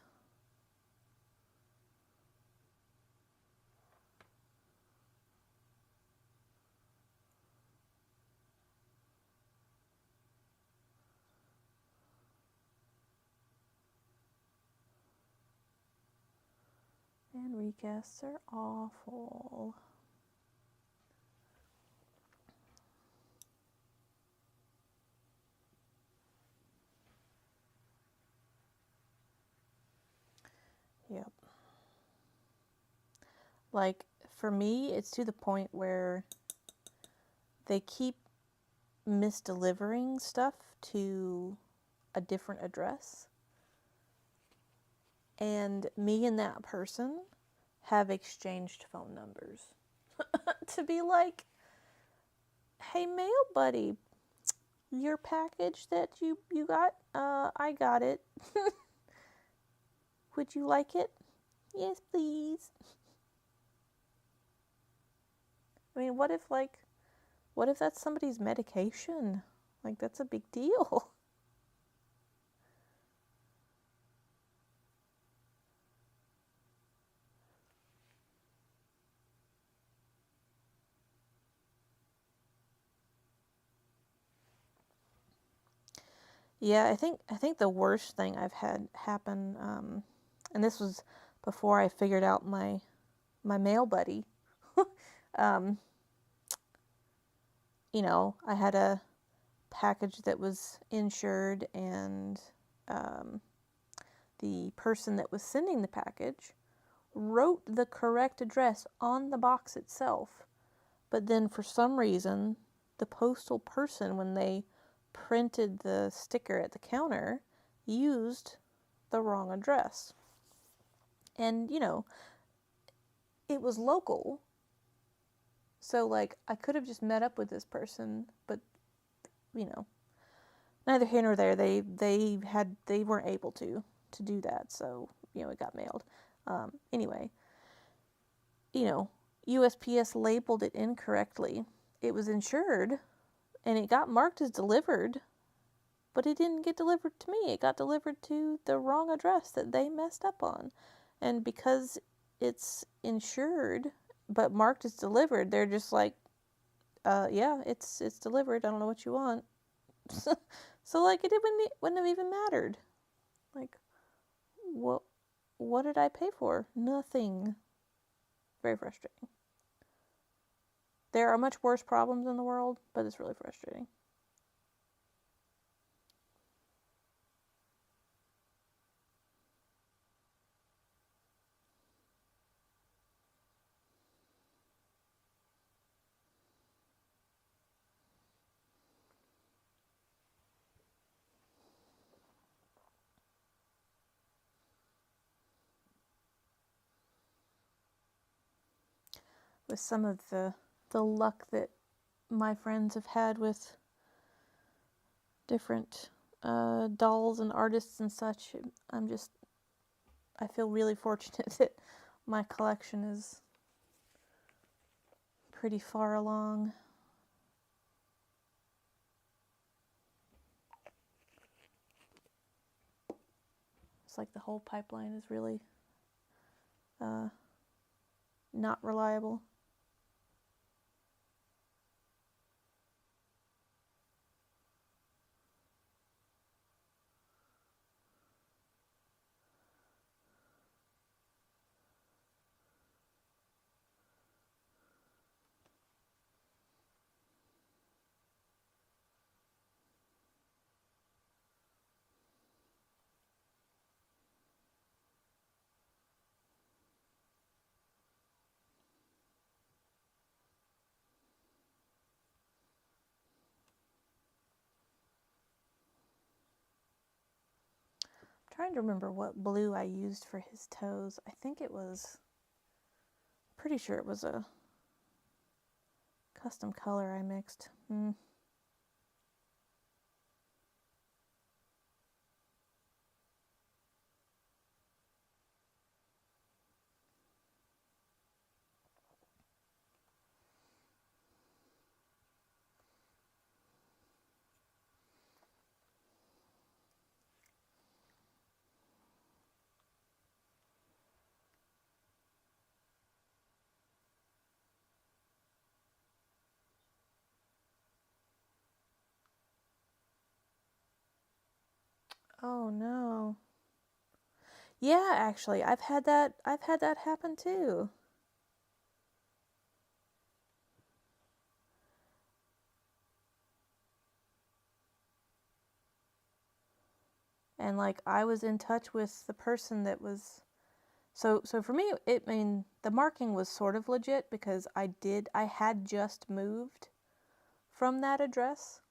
And recasts are awful. Yep. Like, for me, it's to the point where they keep misdelivering stuff to a different address. And me and that person have exchanged phone numbers to be like, hey, mail buddy, your package that you got, I got it. Would you like it? Yes, please. I mean, what if that's somebody's medication? Like, that's a big deal. Yeah, I think the worst thing I've had happen, and this was before I figured out my mail buddy. You know, I had a package that was insured, and the person that was sending the package wrote the correct address on the box itself, but then for some reason, the postal person, when they printed the sticker at the counter, used the wrong address. And, you know, it was local, so, like, I could have just met up with this person, but, you know, neither here nor there. They weren't able to do that, so, you know, it got mailed. Anyway, you know, USPS labeled it incorrectly. It was insured, and it got marked as delivered, but it didn't get delivered to me. It got delivered to the wrong address that they messed up on. And because it's insured but marked as delivered, they're just like, yeah, it's delivered. I don't know what you want. So, like, it wouldn't have even mattered. Like, what did I pay for? Nothing. Very frustrating. There are much worse problems in the world, but it's really frustrating. With some of the luck that my friends have had with different dolls and artists and such, I feel really fortunate that my collection is pretty far along. It's like the whole pipeline is really not reliable. Trying to remember what blue I used for his toes. I think it was, pretty sure it was a custom color I mixed. Oh no. Yeah, actually, I've had that happen too. And like I was in touch with the person that was so for me I mean the marking was sort of legit because I had just moved from that address.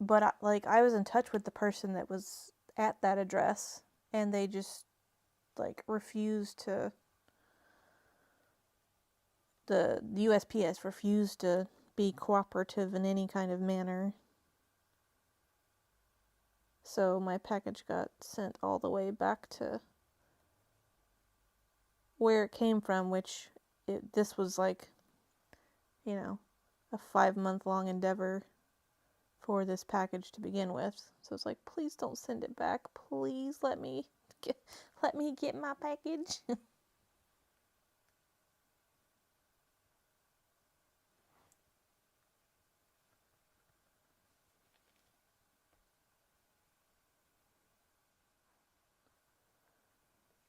But I was in touch with the person that was at that address, and they just like refused to. The USPS refused to be cooperative in any kind of manner. So my package got sent all the way back to where it came from, which this was like, you know, a 5-month-long endeavor for this package to begin with. So it's like, please don't send it back. Please let me get my package.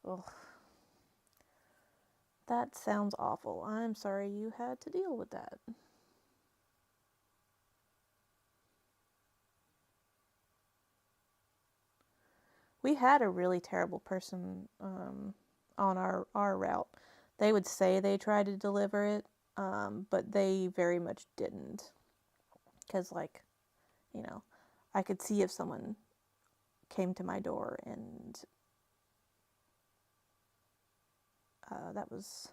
Ugh. That sounds awful. I'm sorry you had to deal with that. We had a really terrible person on our route. They would say they tried to deliver it, but they very much didn't. Because, like, you know, I could see if someone came to my door and that was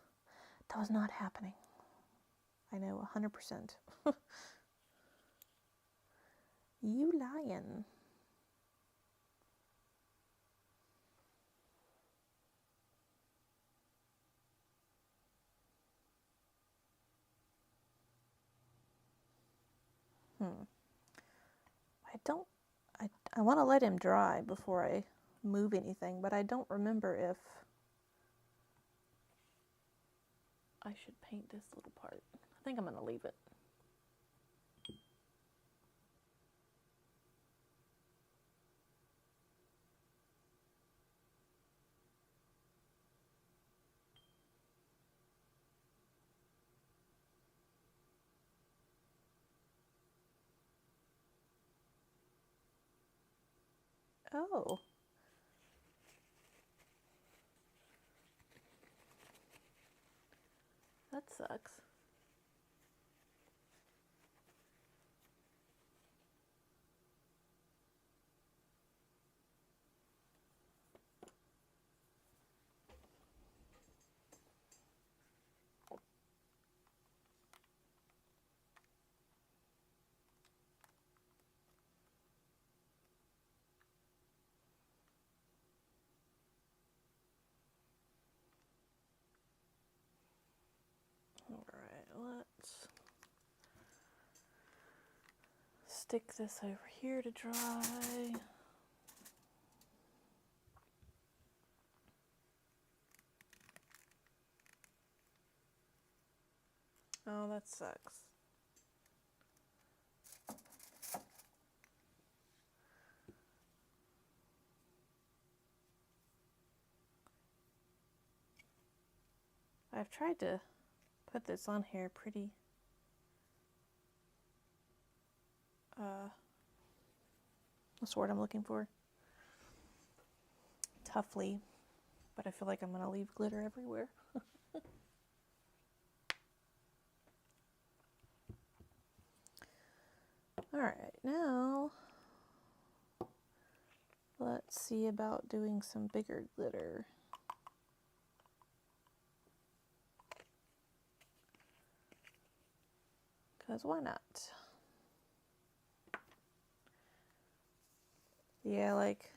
not happening. I know 100%. You lying. I want to let him dry before I move anything, but I don't remember if I should paint this little part. I think I'm going to leave it. Oh. That sucks. Alright, let's stick this over here to dry. Oh, that sucks. I've tried to put this on here pretty what's the word I'm looking for? Toughly, but I feel like I'm gonna leave glitter everywhere. Alright, now see about doing some bigger glitter. Because why not? Yeah, like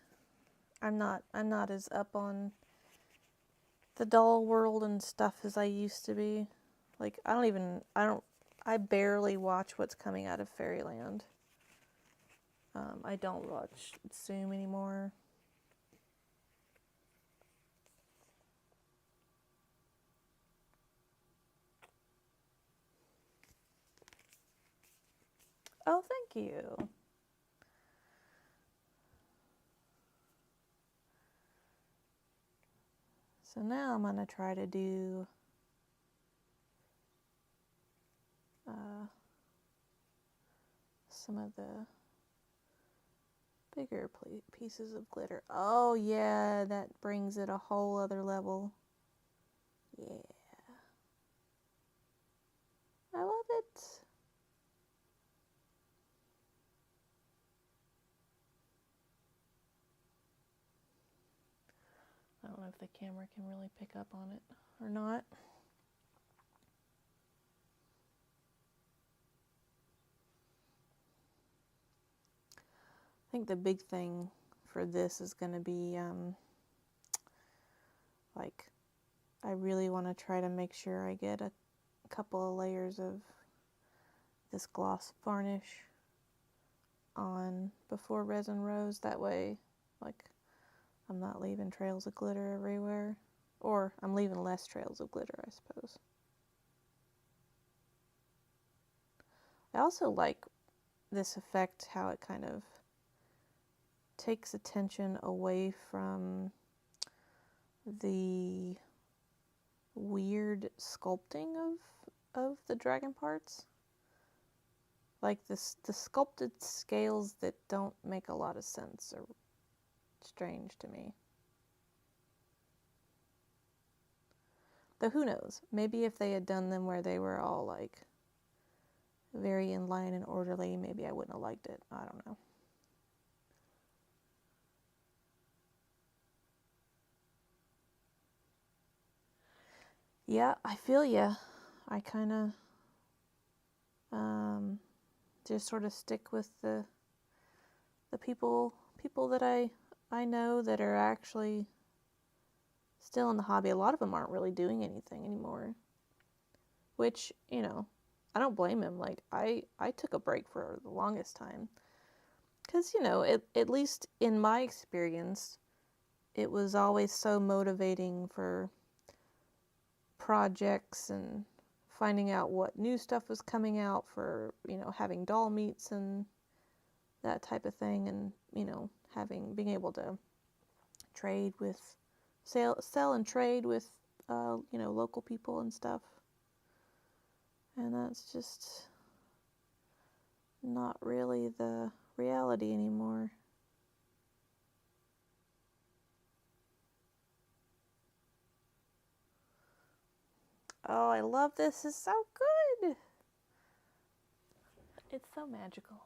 I'm not as up on the doll world and stuff as I used to be. Like I barely watch what's coming out of Fairyland. I don't watch Zoom anymore. Oh, thank you. So now I'm gonna try to do some of the bigger pieces of glitter. Oh yeah, that brings it a whole other level. Yeah. I love it. I don't know if the camera can really pick up on it or not. I think the big thing for this is going to be like I really want to try to make sure I get a couple of layers of this gloss varnish on before resin rose. That way, like, I'm not leaving trails of glitter everywhere. Or I'm leaving less trails of glitter, I suppose. I also like this effect, how it kind of takes attention away from the weird sculpting of the dragon parts. Like the sculpted scales that don't make a lot of sense are strange to me. Though who knows? Maybe if they had done them where they were all like very in line and orderly, maybe I wouldn't have liked it. I don't know. Yeah, I feel ya. I kind of just sort of stick with the people that I know that are actually still in the hobby. A lot of them aren't really doing anything anymore, which, you know, I don't blame him. Like I took a break for the longest time because, you know, at least in my experience, it was always so motivating for projects and finding out what new stuff was coming out for, you know, having doll meets and that type of thing, and, you know, being able to trade with sell and trade with you know, local people and stuff. And that's just not really the reality anymore. Oh, I love this. It's so good. It's so magical.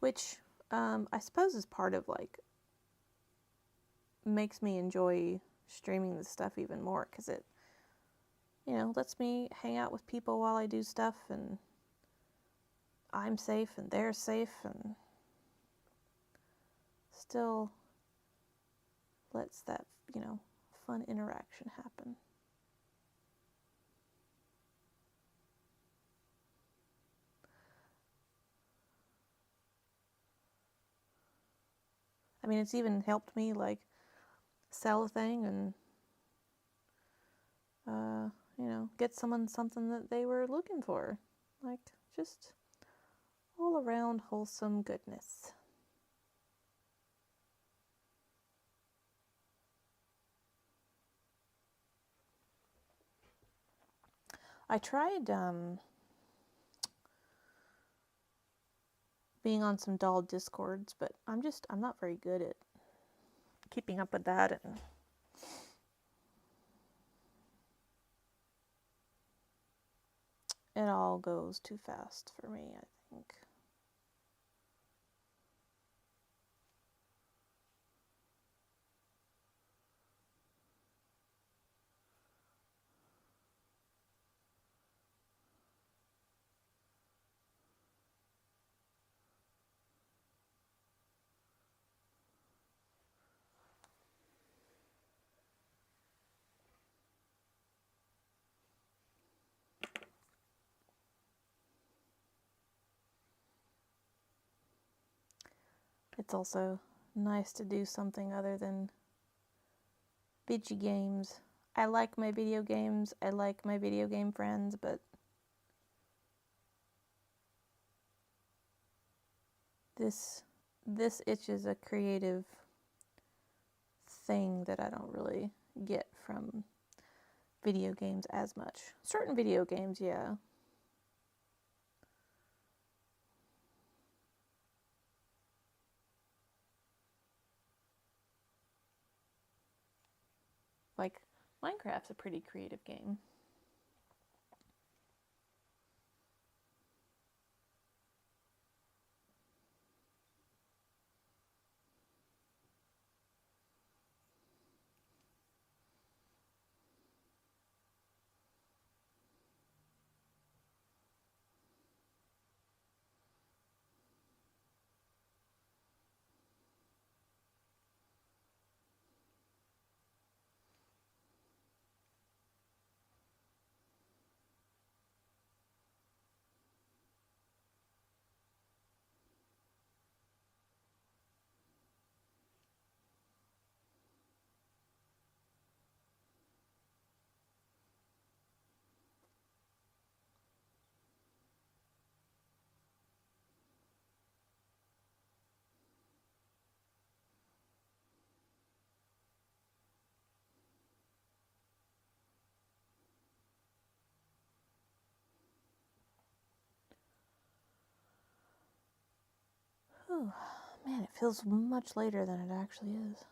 Which I suppose is part of like makes me enjoy streaming this stuff even more, because it, you know, lets me hang out with people while I do stuff, and I'm safe and they're safe, and still lets that, you know, fun interaction happen. I mean, it's even helped me like sell a thing and you know, get someone something that they were looking for. Like, just all around wholesome goodness. I tried being on some doll discords, but I'm not very good at keeping up with that, and it all goes too fast for me, I think. It's also nice to do something other than bitchy games. I like my video games, I like my video game friends, but this itches a creative thing that I don't really get from video games as much. Certain video games, yeah. Like, Minecraft's a pretty creative game. Oh, man, it feels much later than it actually is.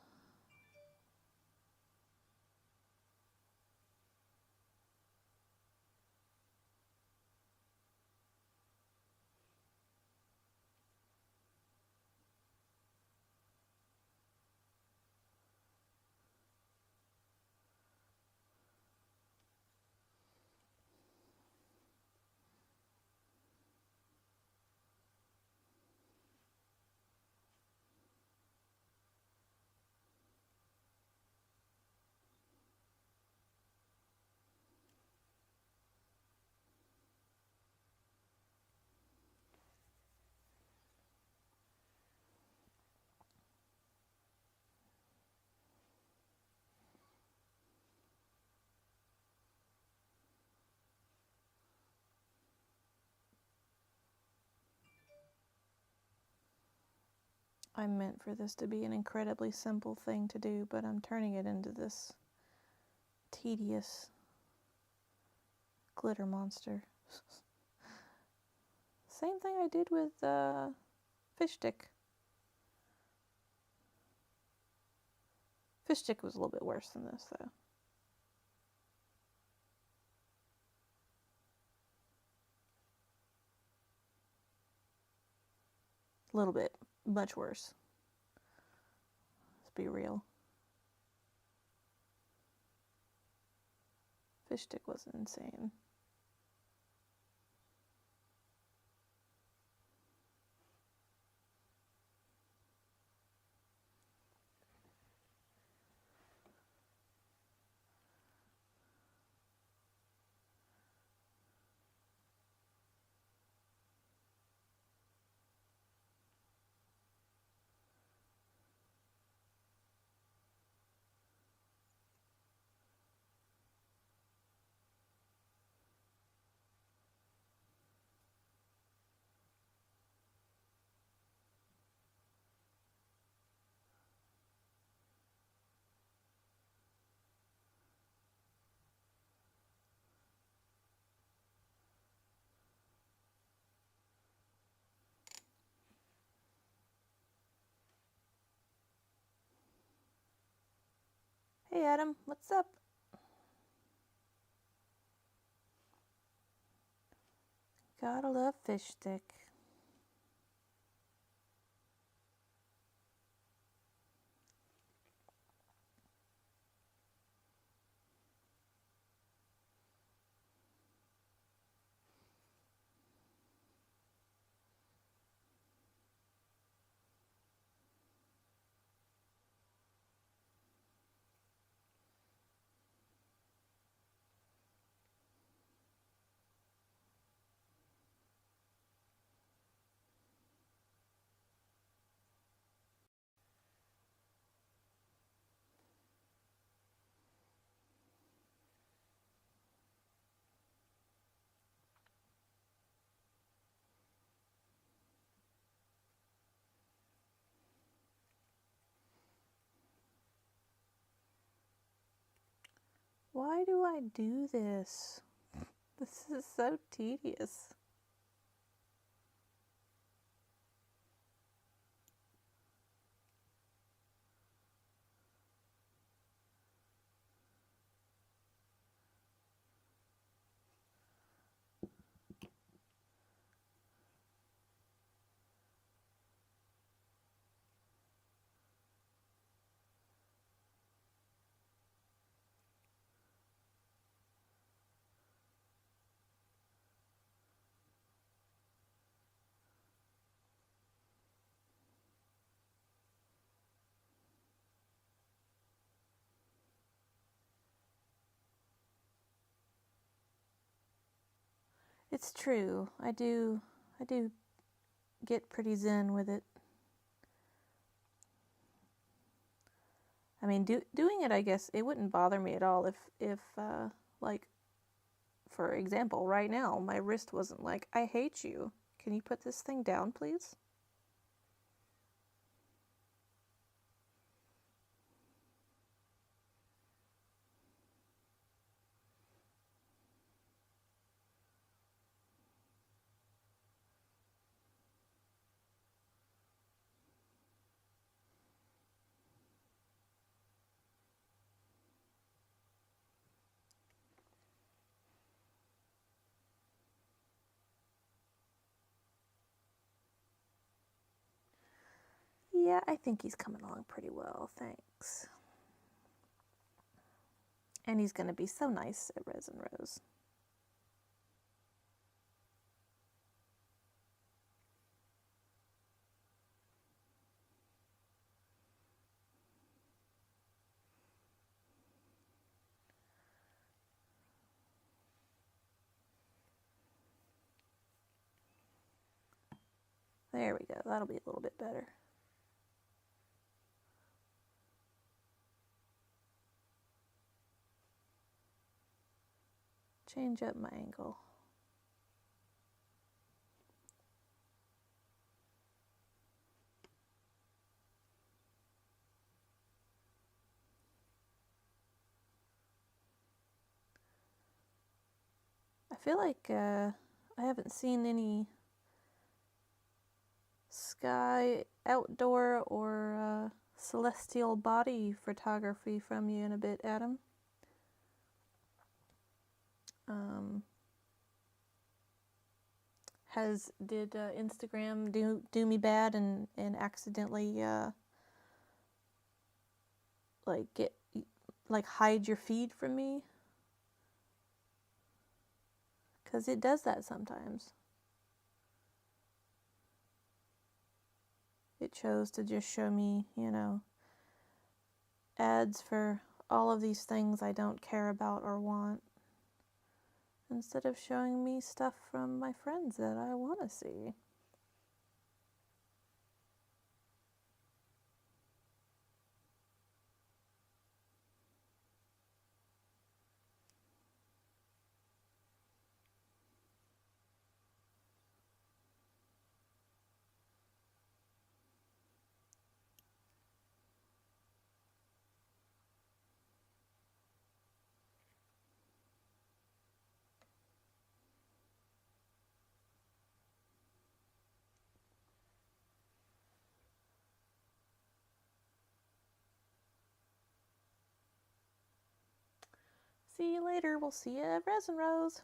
I meant for this to be an incredibly simple thing to do, but I'm turning it into this tedious glitter monster. Same thing I did with fish stick. Fish stick was a little bit worse than this, though. A little bit. Much worse. Let's be real. Fish stick was insane. Hey Adam, what's up? Gotta love fish stick. Why do I do this? This is so tedious. It's true. I do get pretty zen with it. I mean, doing it, I guess, it wouldn't bother me at all if like, for example, right now, my wrist wasn't like, I hate you. Can you put this thing down, please? Yeah, I think he's coming along pretty well, thanks. And he's going to be so nice at Resin Rose. There we go. That'll be a little bit better. Change up my angle. I feel like I haven't seen any sky, outdoor, or celestial body photography from you in a bit, Adam. Did Instagram do me bad and accidentally hide your feed from me? Because it does that sometimes. It chose to just show me, ads for all of these things I don't care about or want, instead of showing me stuff from my friends that I want to see. See you later. We'll see you at Resin Rose.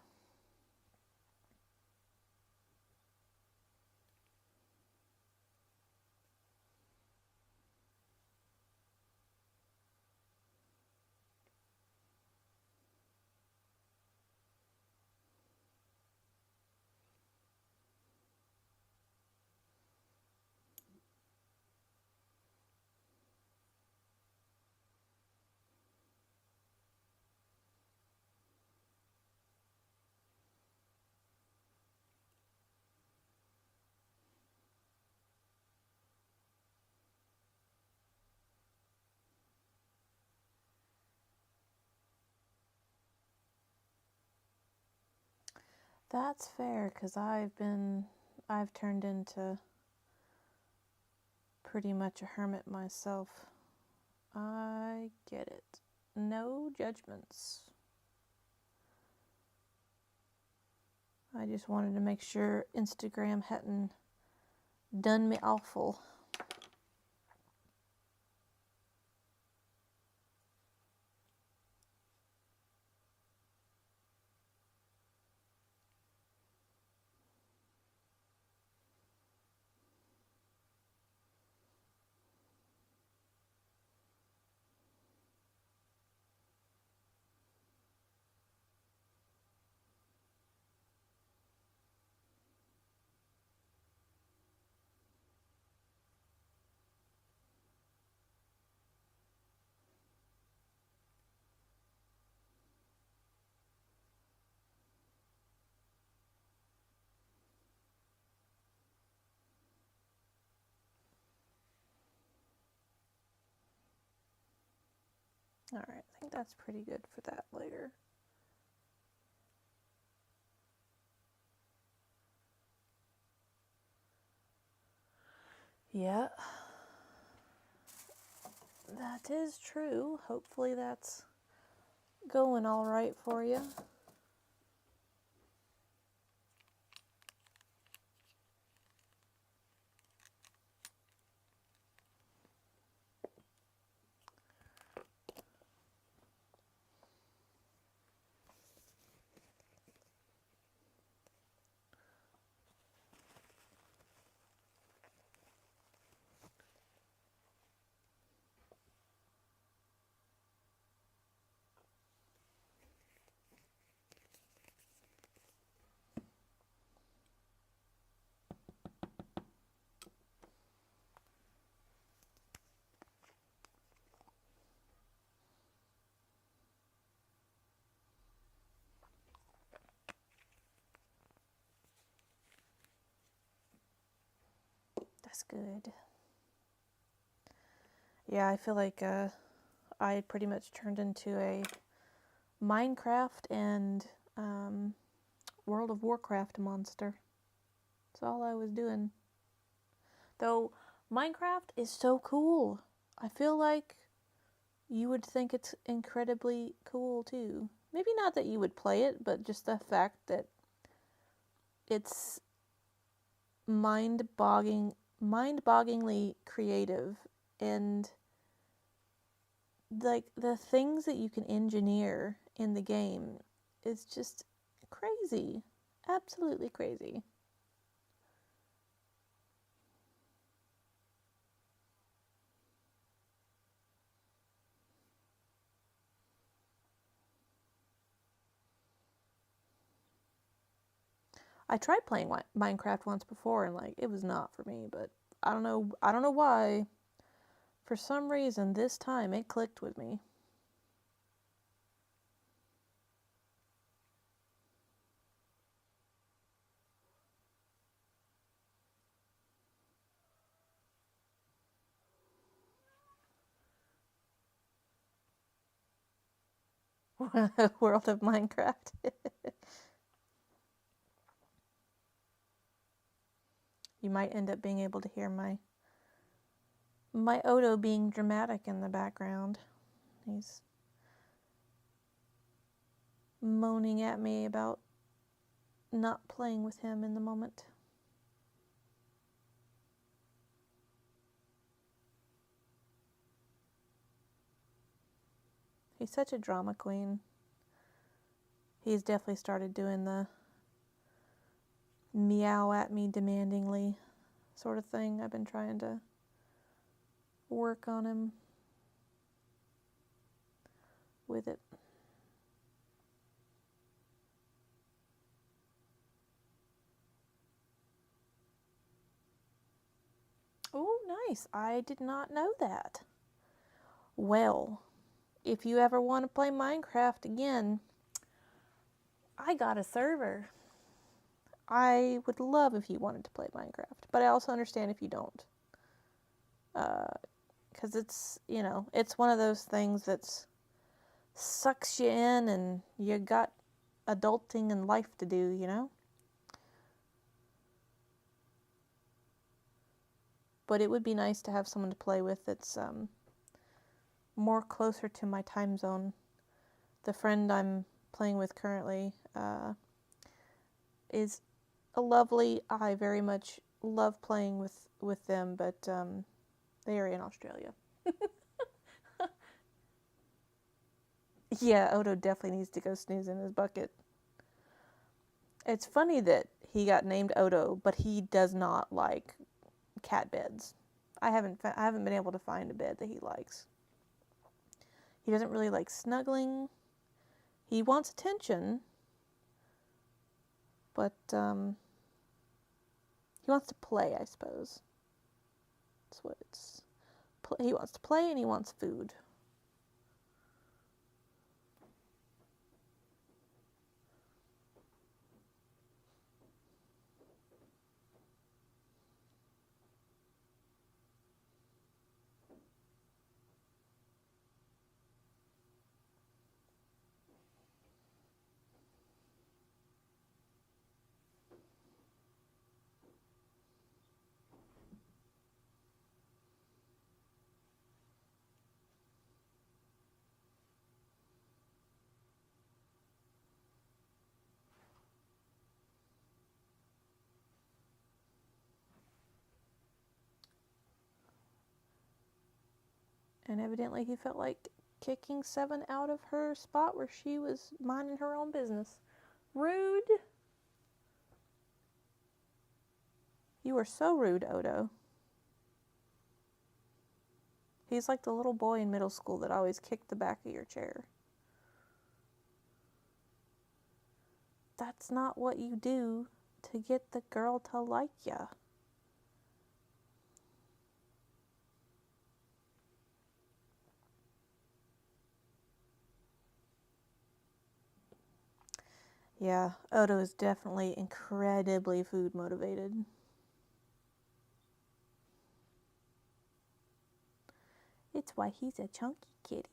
That's fair, because I've turned into pretty much a hermit myself. I get it. No judgments. I just wanted to make sure Instagram hadn't done me awful. Alright, I think that's pretty good for that layer. Yeah, that is true. Hopefully that's going all right for you. That's good. Yeah, I feel like I pretty much turned into a Minecraft and World of Warcraft monster. That's all I was doing. Though Minecraft is so cool. I feel like you would think it's incredibly cool too. Maybe not that you would play it, but just the fact that it's mind-bogglingly creative, and like the things that you can engineer in the game is just crazy. Absolutely crazy. I tried playing Minecraft once before and like it was not for me, but I don't know why. For some reason this time it clicked with me. World of Minecraft. You might end up being able to hear my Odo being dramatic in the background. He's moaning at me about not playing with him in the moment. He's such a drama queen. He's definitely started doing the meow at me demandingly sort of thing. I've been trying to work on him with it. Oh, nice. I did not know that. Well, if you ever want to play Minecraft again, I got a server. I would love if you wanted to play Minecraft, but I also understand if you don't. Because it's one of those things that's sucks you in and you got adulting and life to do. But it would be nice to have someone to play with that's more closer to my time zone. The friend I'm playing with currently, is a lovely. I very much love playing with them, but they are in Australia. Yeah, Odo definitely needs to go snooze in his bucket. It's funny that he got named Odo, but he does not like cat beds. I haven't been able to find a bed that he likes. He doesn't really like snuggling. He wants attention, but he wants to play, I suppose. That's what it's. He wants to play and he wants food. And evidently he felt like kicking Seven out of her spot where she was minding her own business. Rude. You are so rude, Odo. He's like the little boy in middle school that always kicked the back of your chair. That's not what you do to get the girl to like ya. Yeah, Odo is definitely incredibly food motivated. It's why he's a chunky kitty.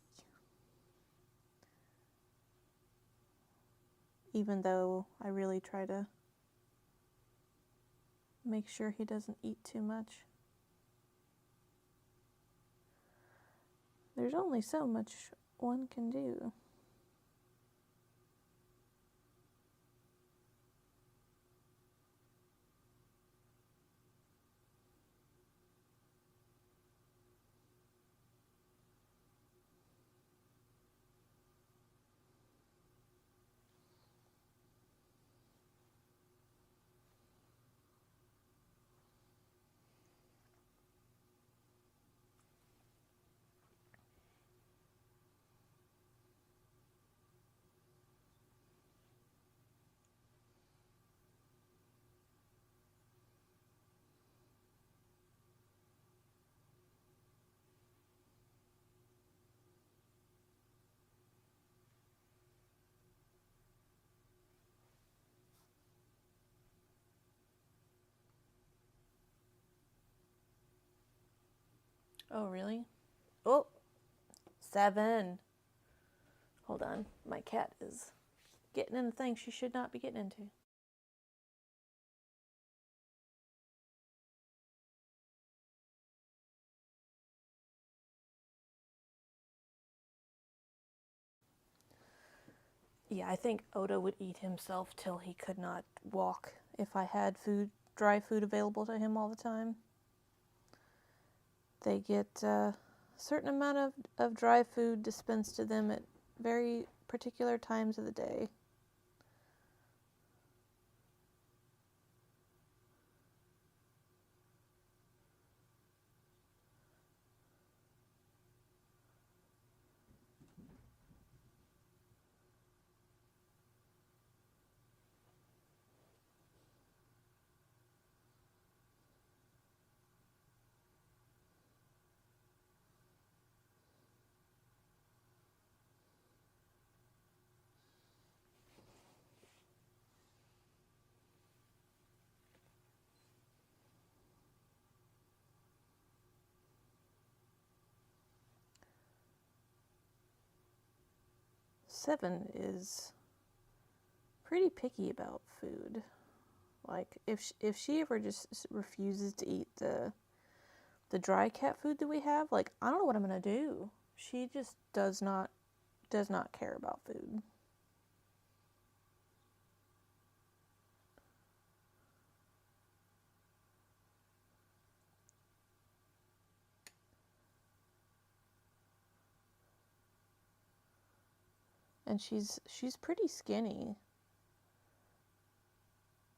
Even though I really try to make sure he doesn't eat too much. There's only so much one can do. Oh, really? Oh, 7. Hold on. My cat is getting into things she should not be getting into. Yeah, I think Odo would eat himself till he could not walk if I had dry food available to him all the time. They get a certain amount of dry food dispensed to them at very particular times of the day. Seven is pretty picky about food. Like if she ever just refuses to eat the dry cat food that we have, like I don't know what I'm gonna do. She just does not care about food. And she's pretty skinny.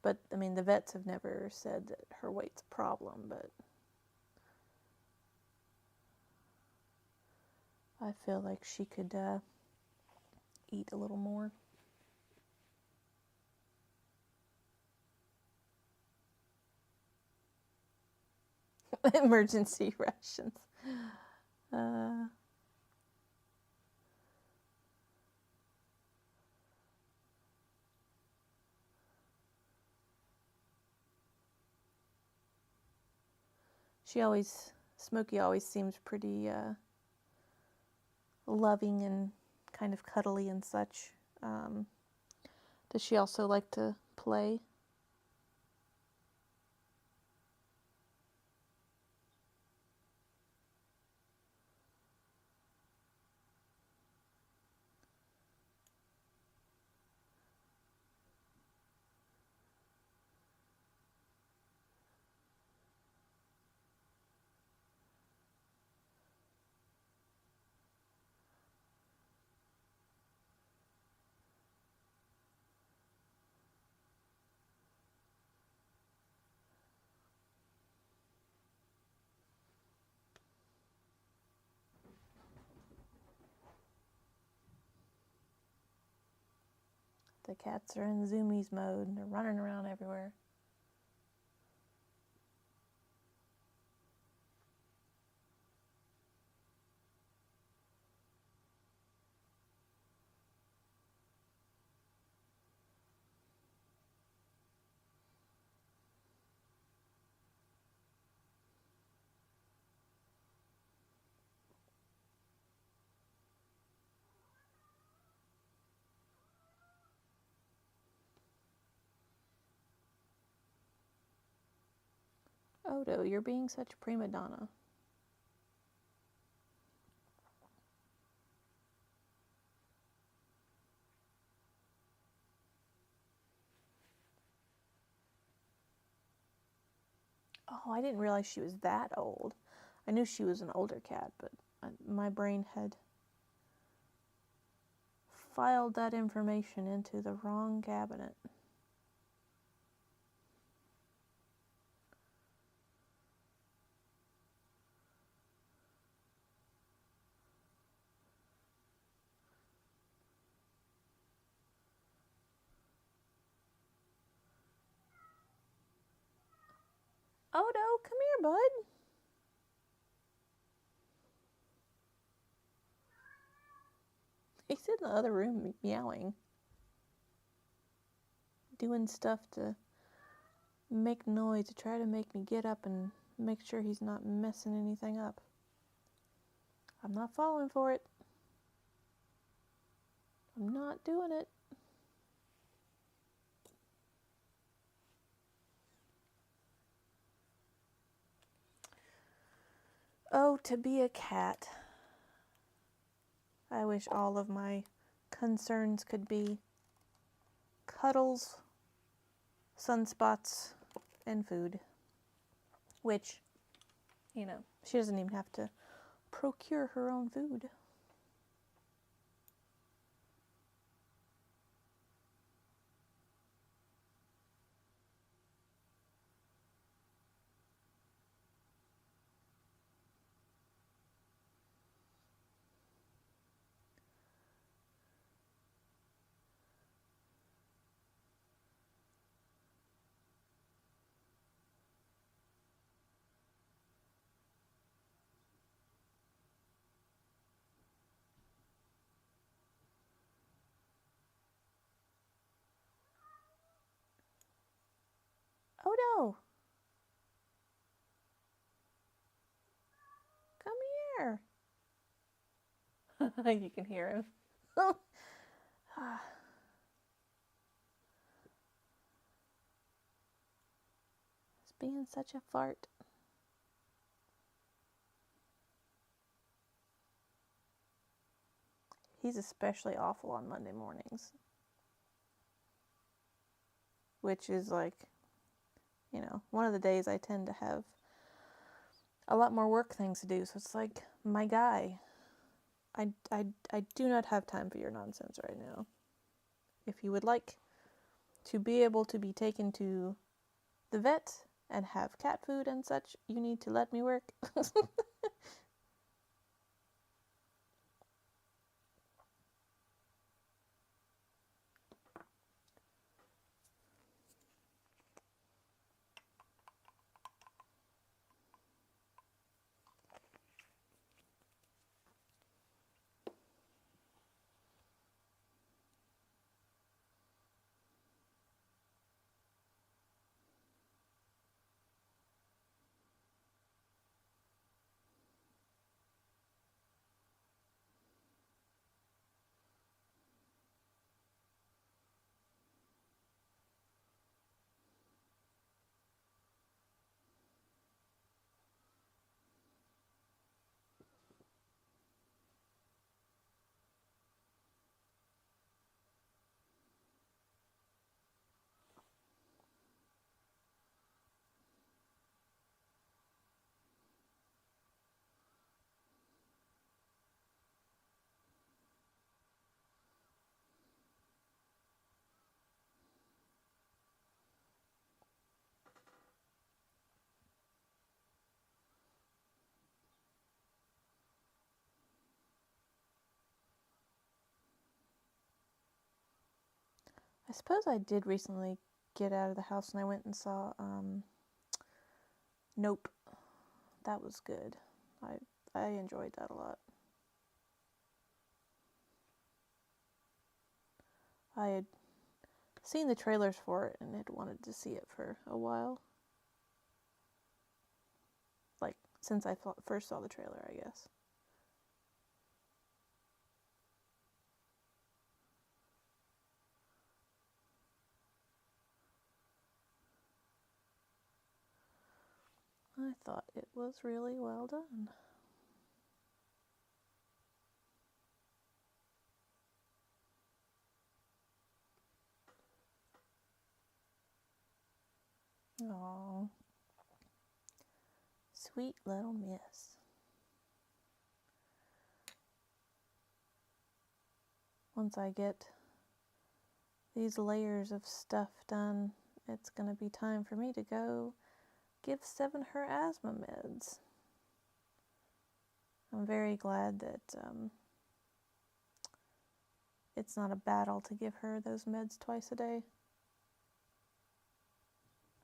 But, I mean, the vets have never said that her weight's a problem, but I feel like she could eat a little more. Emergency rations. Smokey always seems pretty loving and kind of cuddly and such. Does she also like to play? The cats are in zoomies mode and they're running around everywhere. Odo, you're being such a prima donna. Oh, I didn't realize she was that old. I knew she was an older cat, but my brain had filed that information into the wrong cabinet. Odo, come here, bud. He's in the other room meowing. Doing stuff to make noise to try to make me get up and make sure he's not messing anything up. I'm not falling for it. I'm not doing it. Oh, to be a cat. I wish all of my concerns could be cuddles, sunspots, and food. Which, you know, she doesn't even have to procure her own food. Oh no! Come here! You can hear him. He's being such a fart. He's especially awful on Monday mornings. Which is like, you know, one of the days I tend to have a lot more work things to do. So it's like my guy. I do not have time for your nonsense right now. If you would like to be able to be taken to the vet and have cat food and such, you need to let me work. I suppose I did recently get out of the house and I went and saw Nope. That was good. I enjoyed that a lot. I had seen the trailers for it and had wanted to see it for a while. Like, since I first saw the trailer, I guess. I thought it was really well done. Aww. Sweet little miss. Once I get these layers of stuff done, it's gonna be time for me to go give Seven her asthma meds. I'm very glad that it's not a battle to give her those meds twice a day.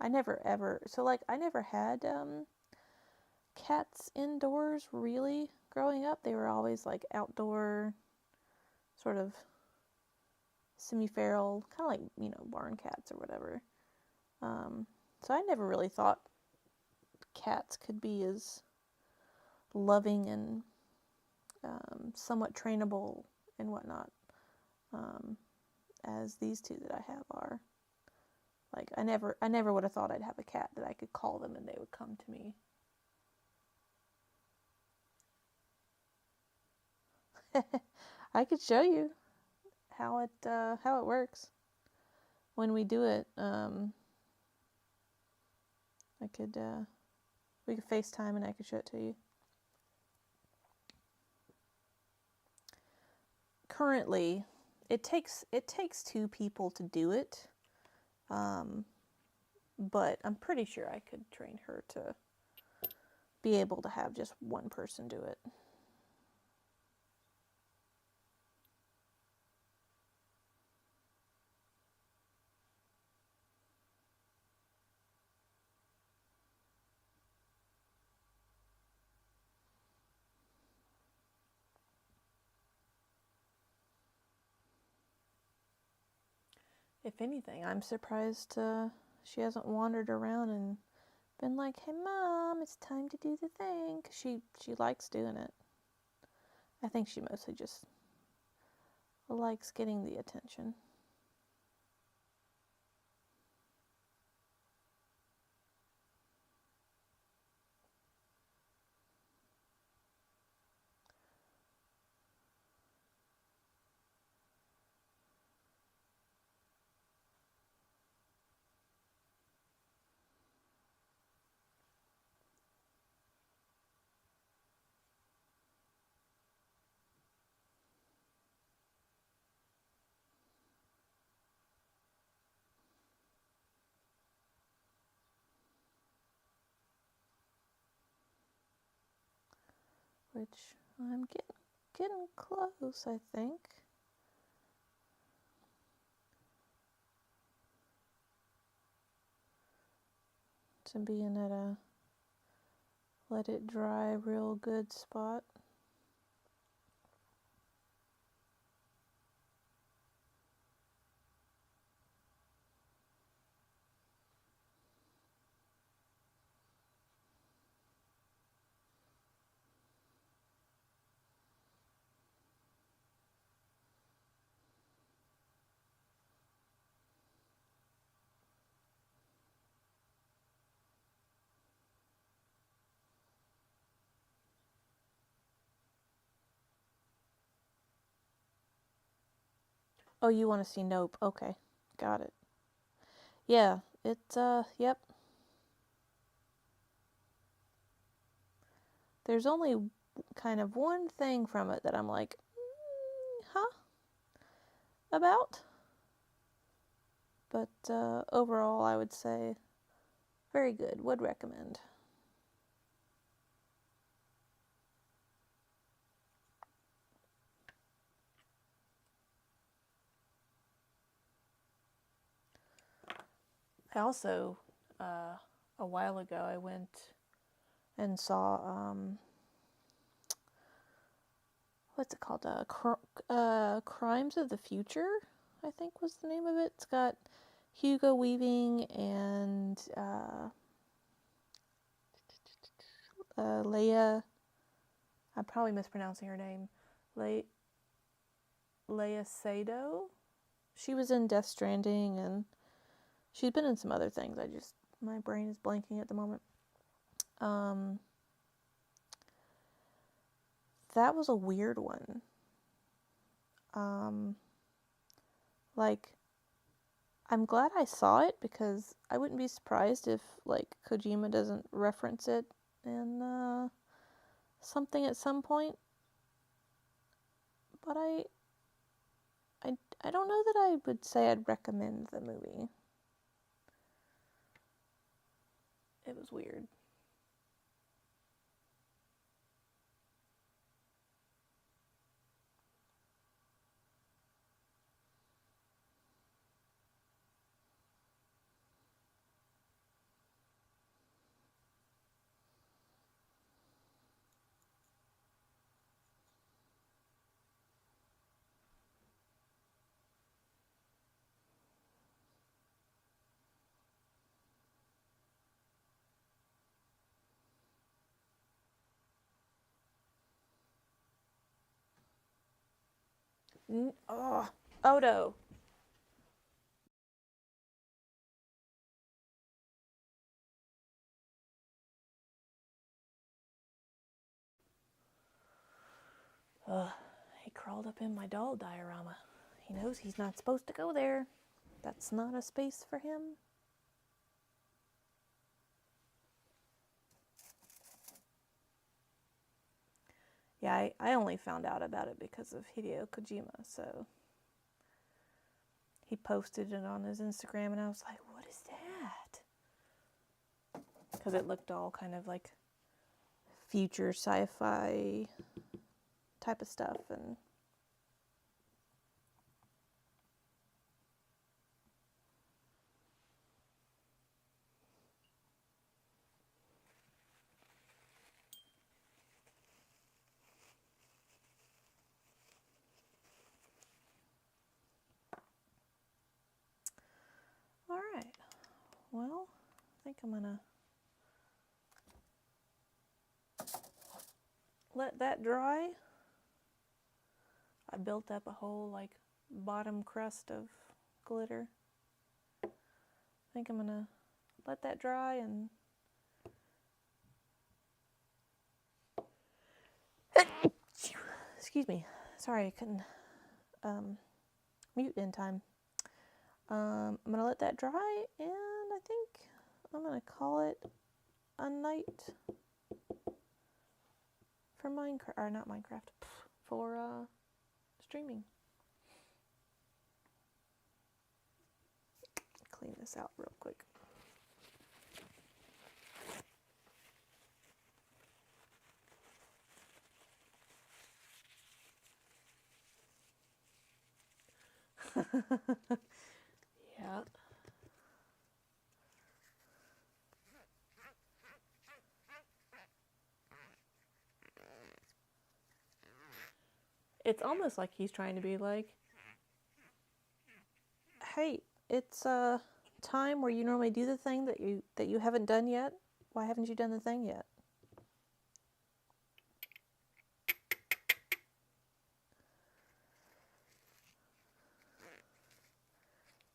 I never had cats indoors really growing up. They were always like outdoor, sort of semi-feral, kind of like, barn cats or whatever. So I never really thought cats could be as loving and somewhat trainable and whatnot as these two that I have are. Like, I never would have thought I'd have a cat that I could call them and they would come to me. I could show you how it works. When we do it, we could FaceTime and I could show it to you. Currently, it takes two people to do it. But I'm pretty sure I could train her to be able to have just one person do it. If anything, I'm surprised she hasn't wandered around and been like, "Hey, Mom, it's time to do the thing." 'Cause she likes doing it. I think she mostly just likes getting the attention. which I'm getting close, I think. To being at a let it dry real good spot. Oh, you want to see Nope. Okay. Got it. Yeah, it's, yep. There's only kind of one thing from it that I'm like, huh? About? But, overall, I would say very good. Would recommend. I also, a while ago, I went and saw, what's it called? Crimes of the Future, I think was the name of it. It's got Hugo Weaving and Leia. I'm probably mispronouncing her name. Leia Sado. She was in Death Stranding, and she's been in some other things. My brain is blanking at the moment. That was a weird one. Like, I'm glad I saw it because I wouldn't be surprised if, like, Kojima doesn't reference it in something at some point. But I don't know that I would say I'd recommend the movie. It was weird. Odo. He crawled up in my doll diorama. He knows he's not supposed to go there. That's not a space for him. Yeah, I only found out about it because of Hideo Kojima, so he posted it on his Instagram, and I was like, what is that? Because it looked all kind of like future sci-fi type of stuff, and all right. Well, I think I'm gonna let that dry. I built up a whole like bottom crust of glitter. I think I'm gonna let that dry and excuse me. Sorry, I couldn't mute in time. I'm gonna let that dry, and I think I'm gonna call it a night for Minecraft, or not Minecraft, for streaming. Clean this out real quick. Yeah. It's almost like he's trying to be like, hey, it's time where you normally do the thing that you haven't done yet. Why haven't you done the thing yet?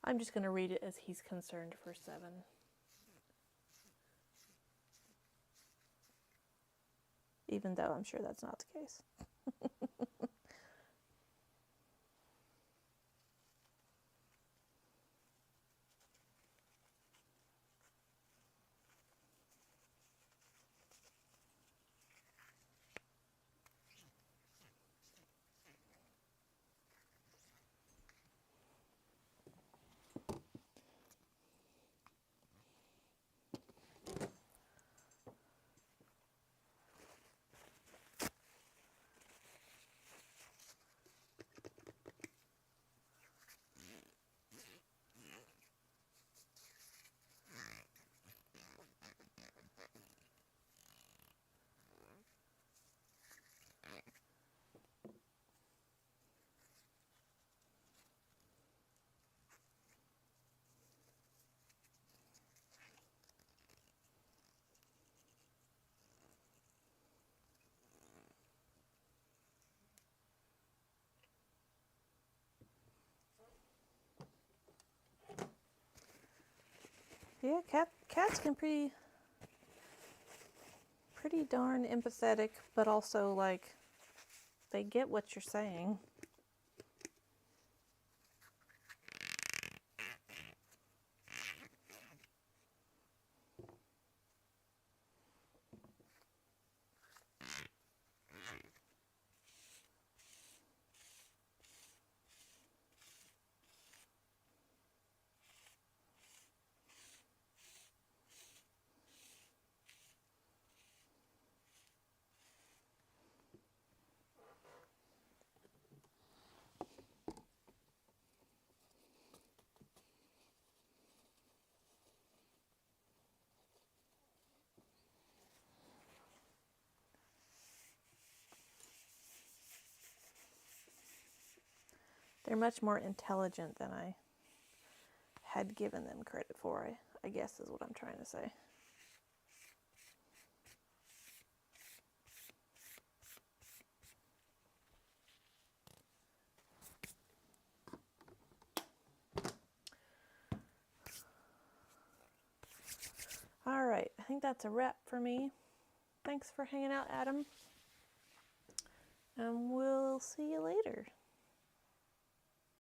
I'm just going to read it as he's concerned for 7. Even though I'm sure that's not the case. Yeah, cats can pretty darn empathetic, but also like they get what you're saying. They're much more intelligent than I had given them credit for, I guess is what I'm trying to say. All right, I think that's a wrap for me. Thanks for hanging out, Adam. And we'll see you later.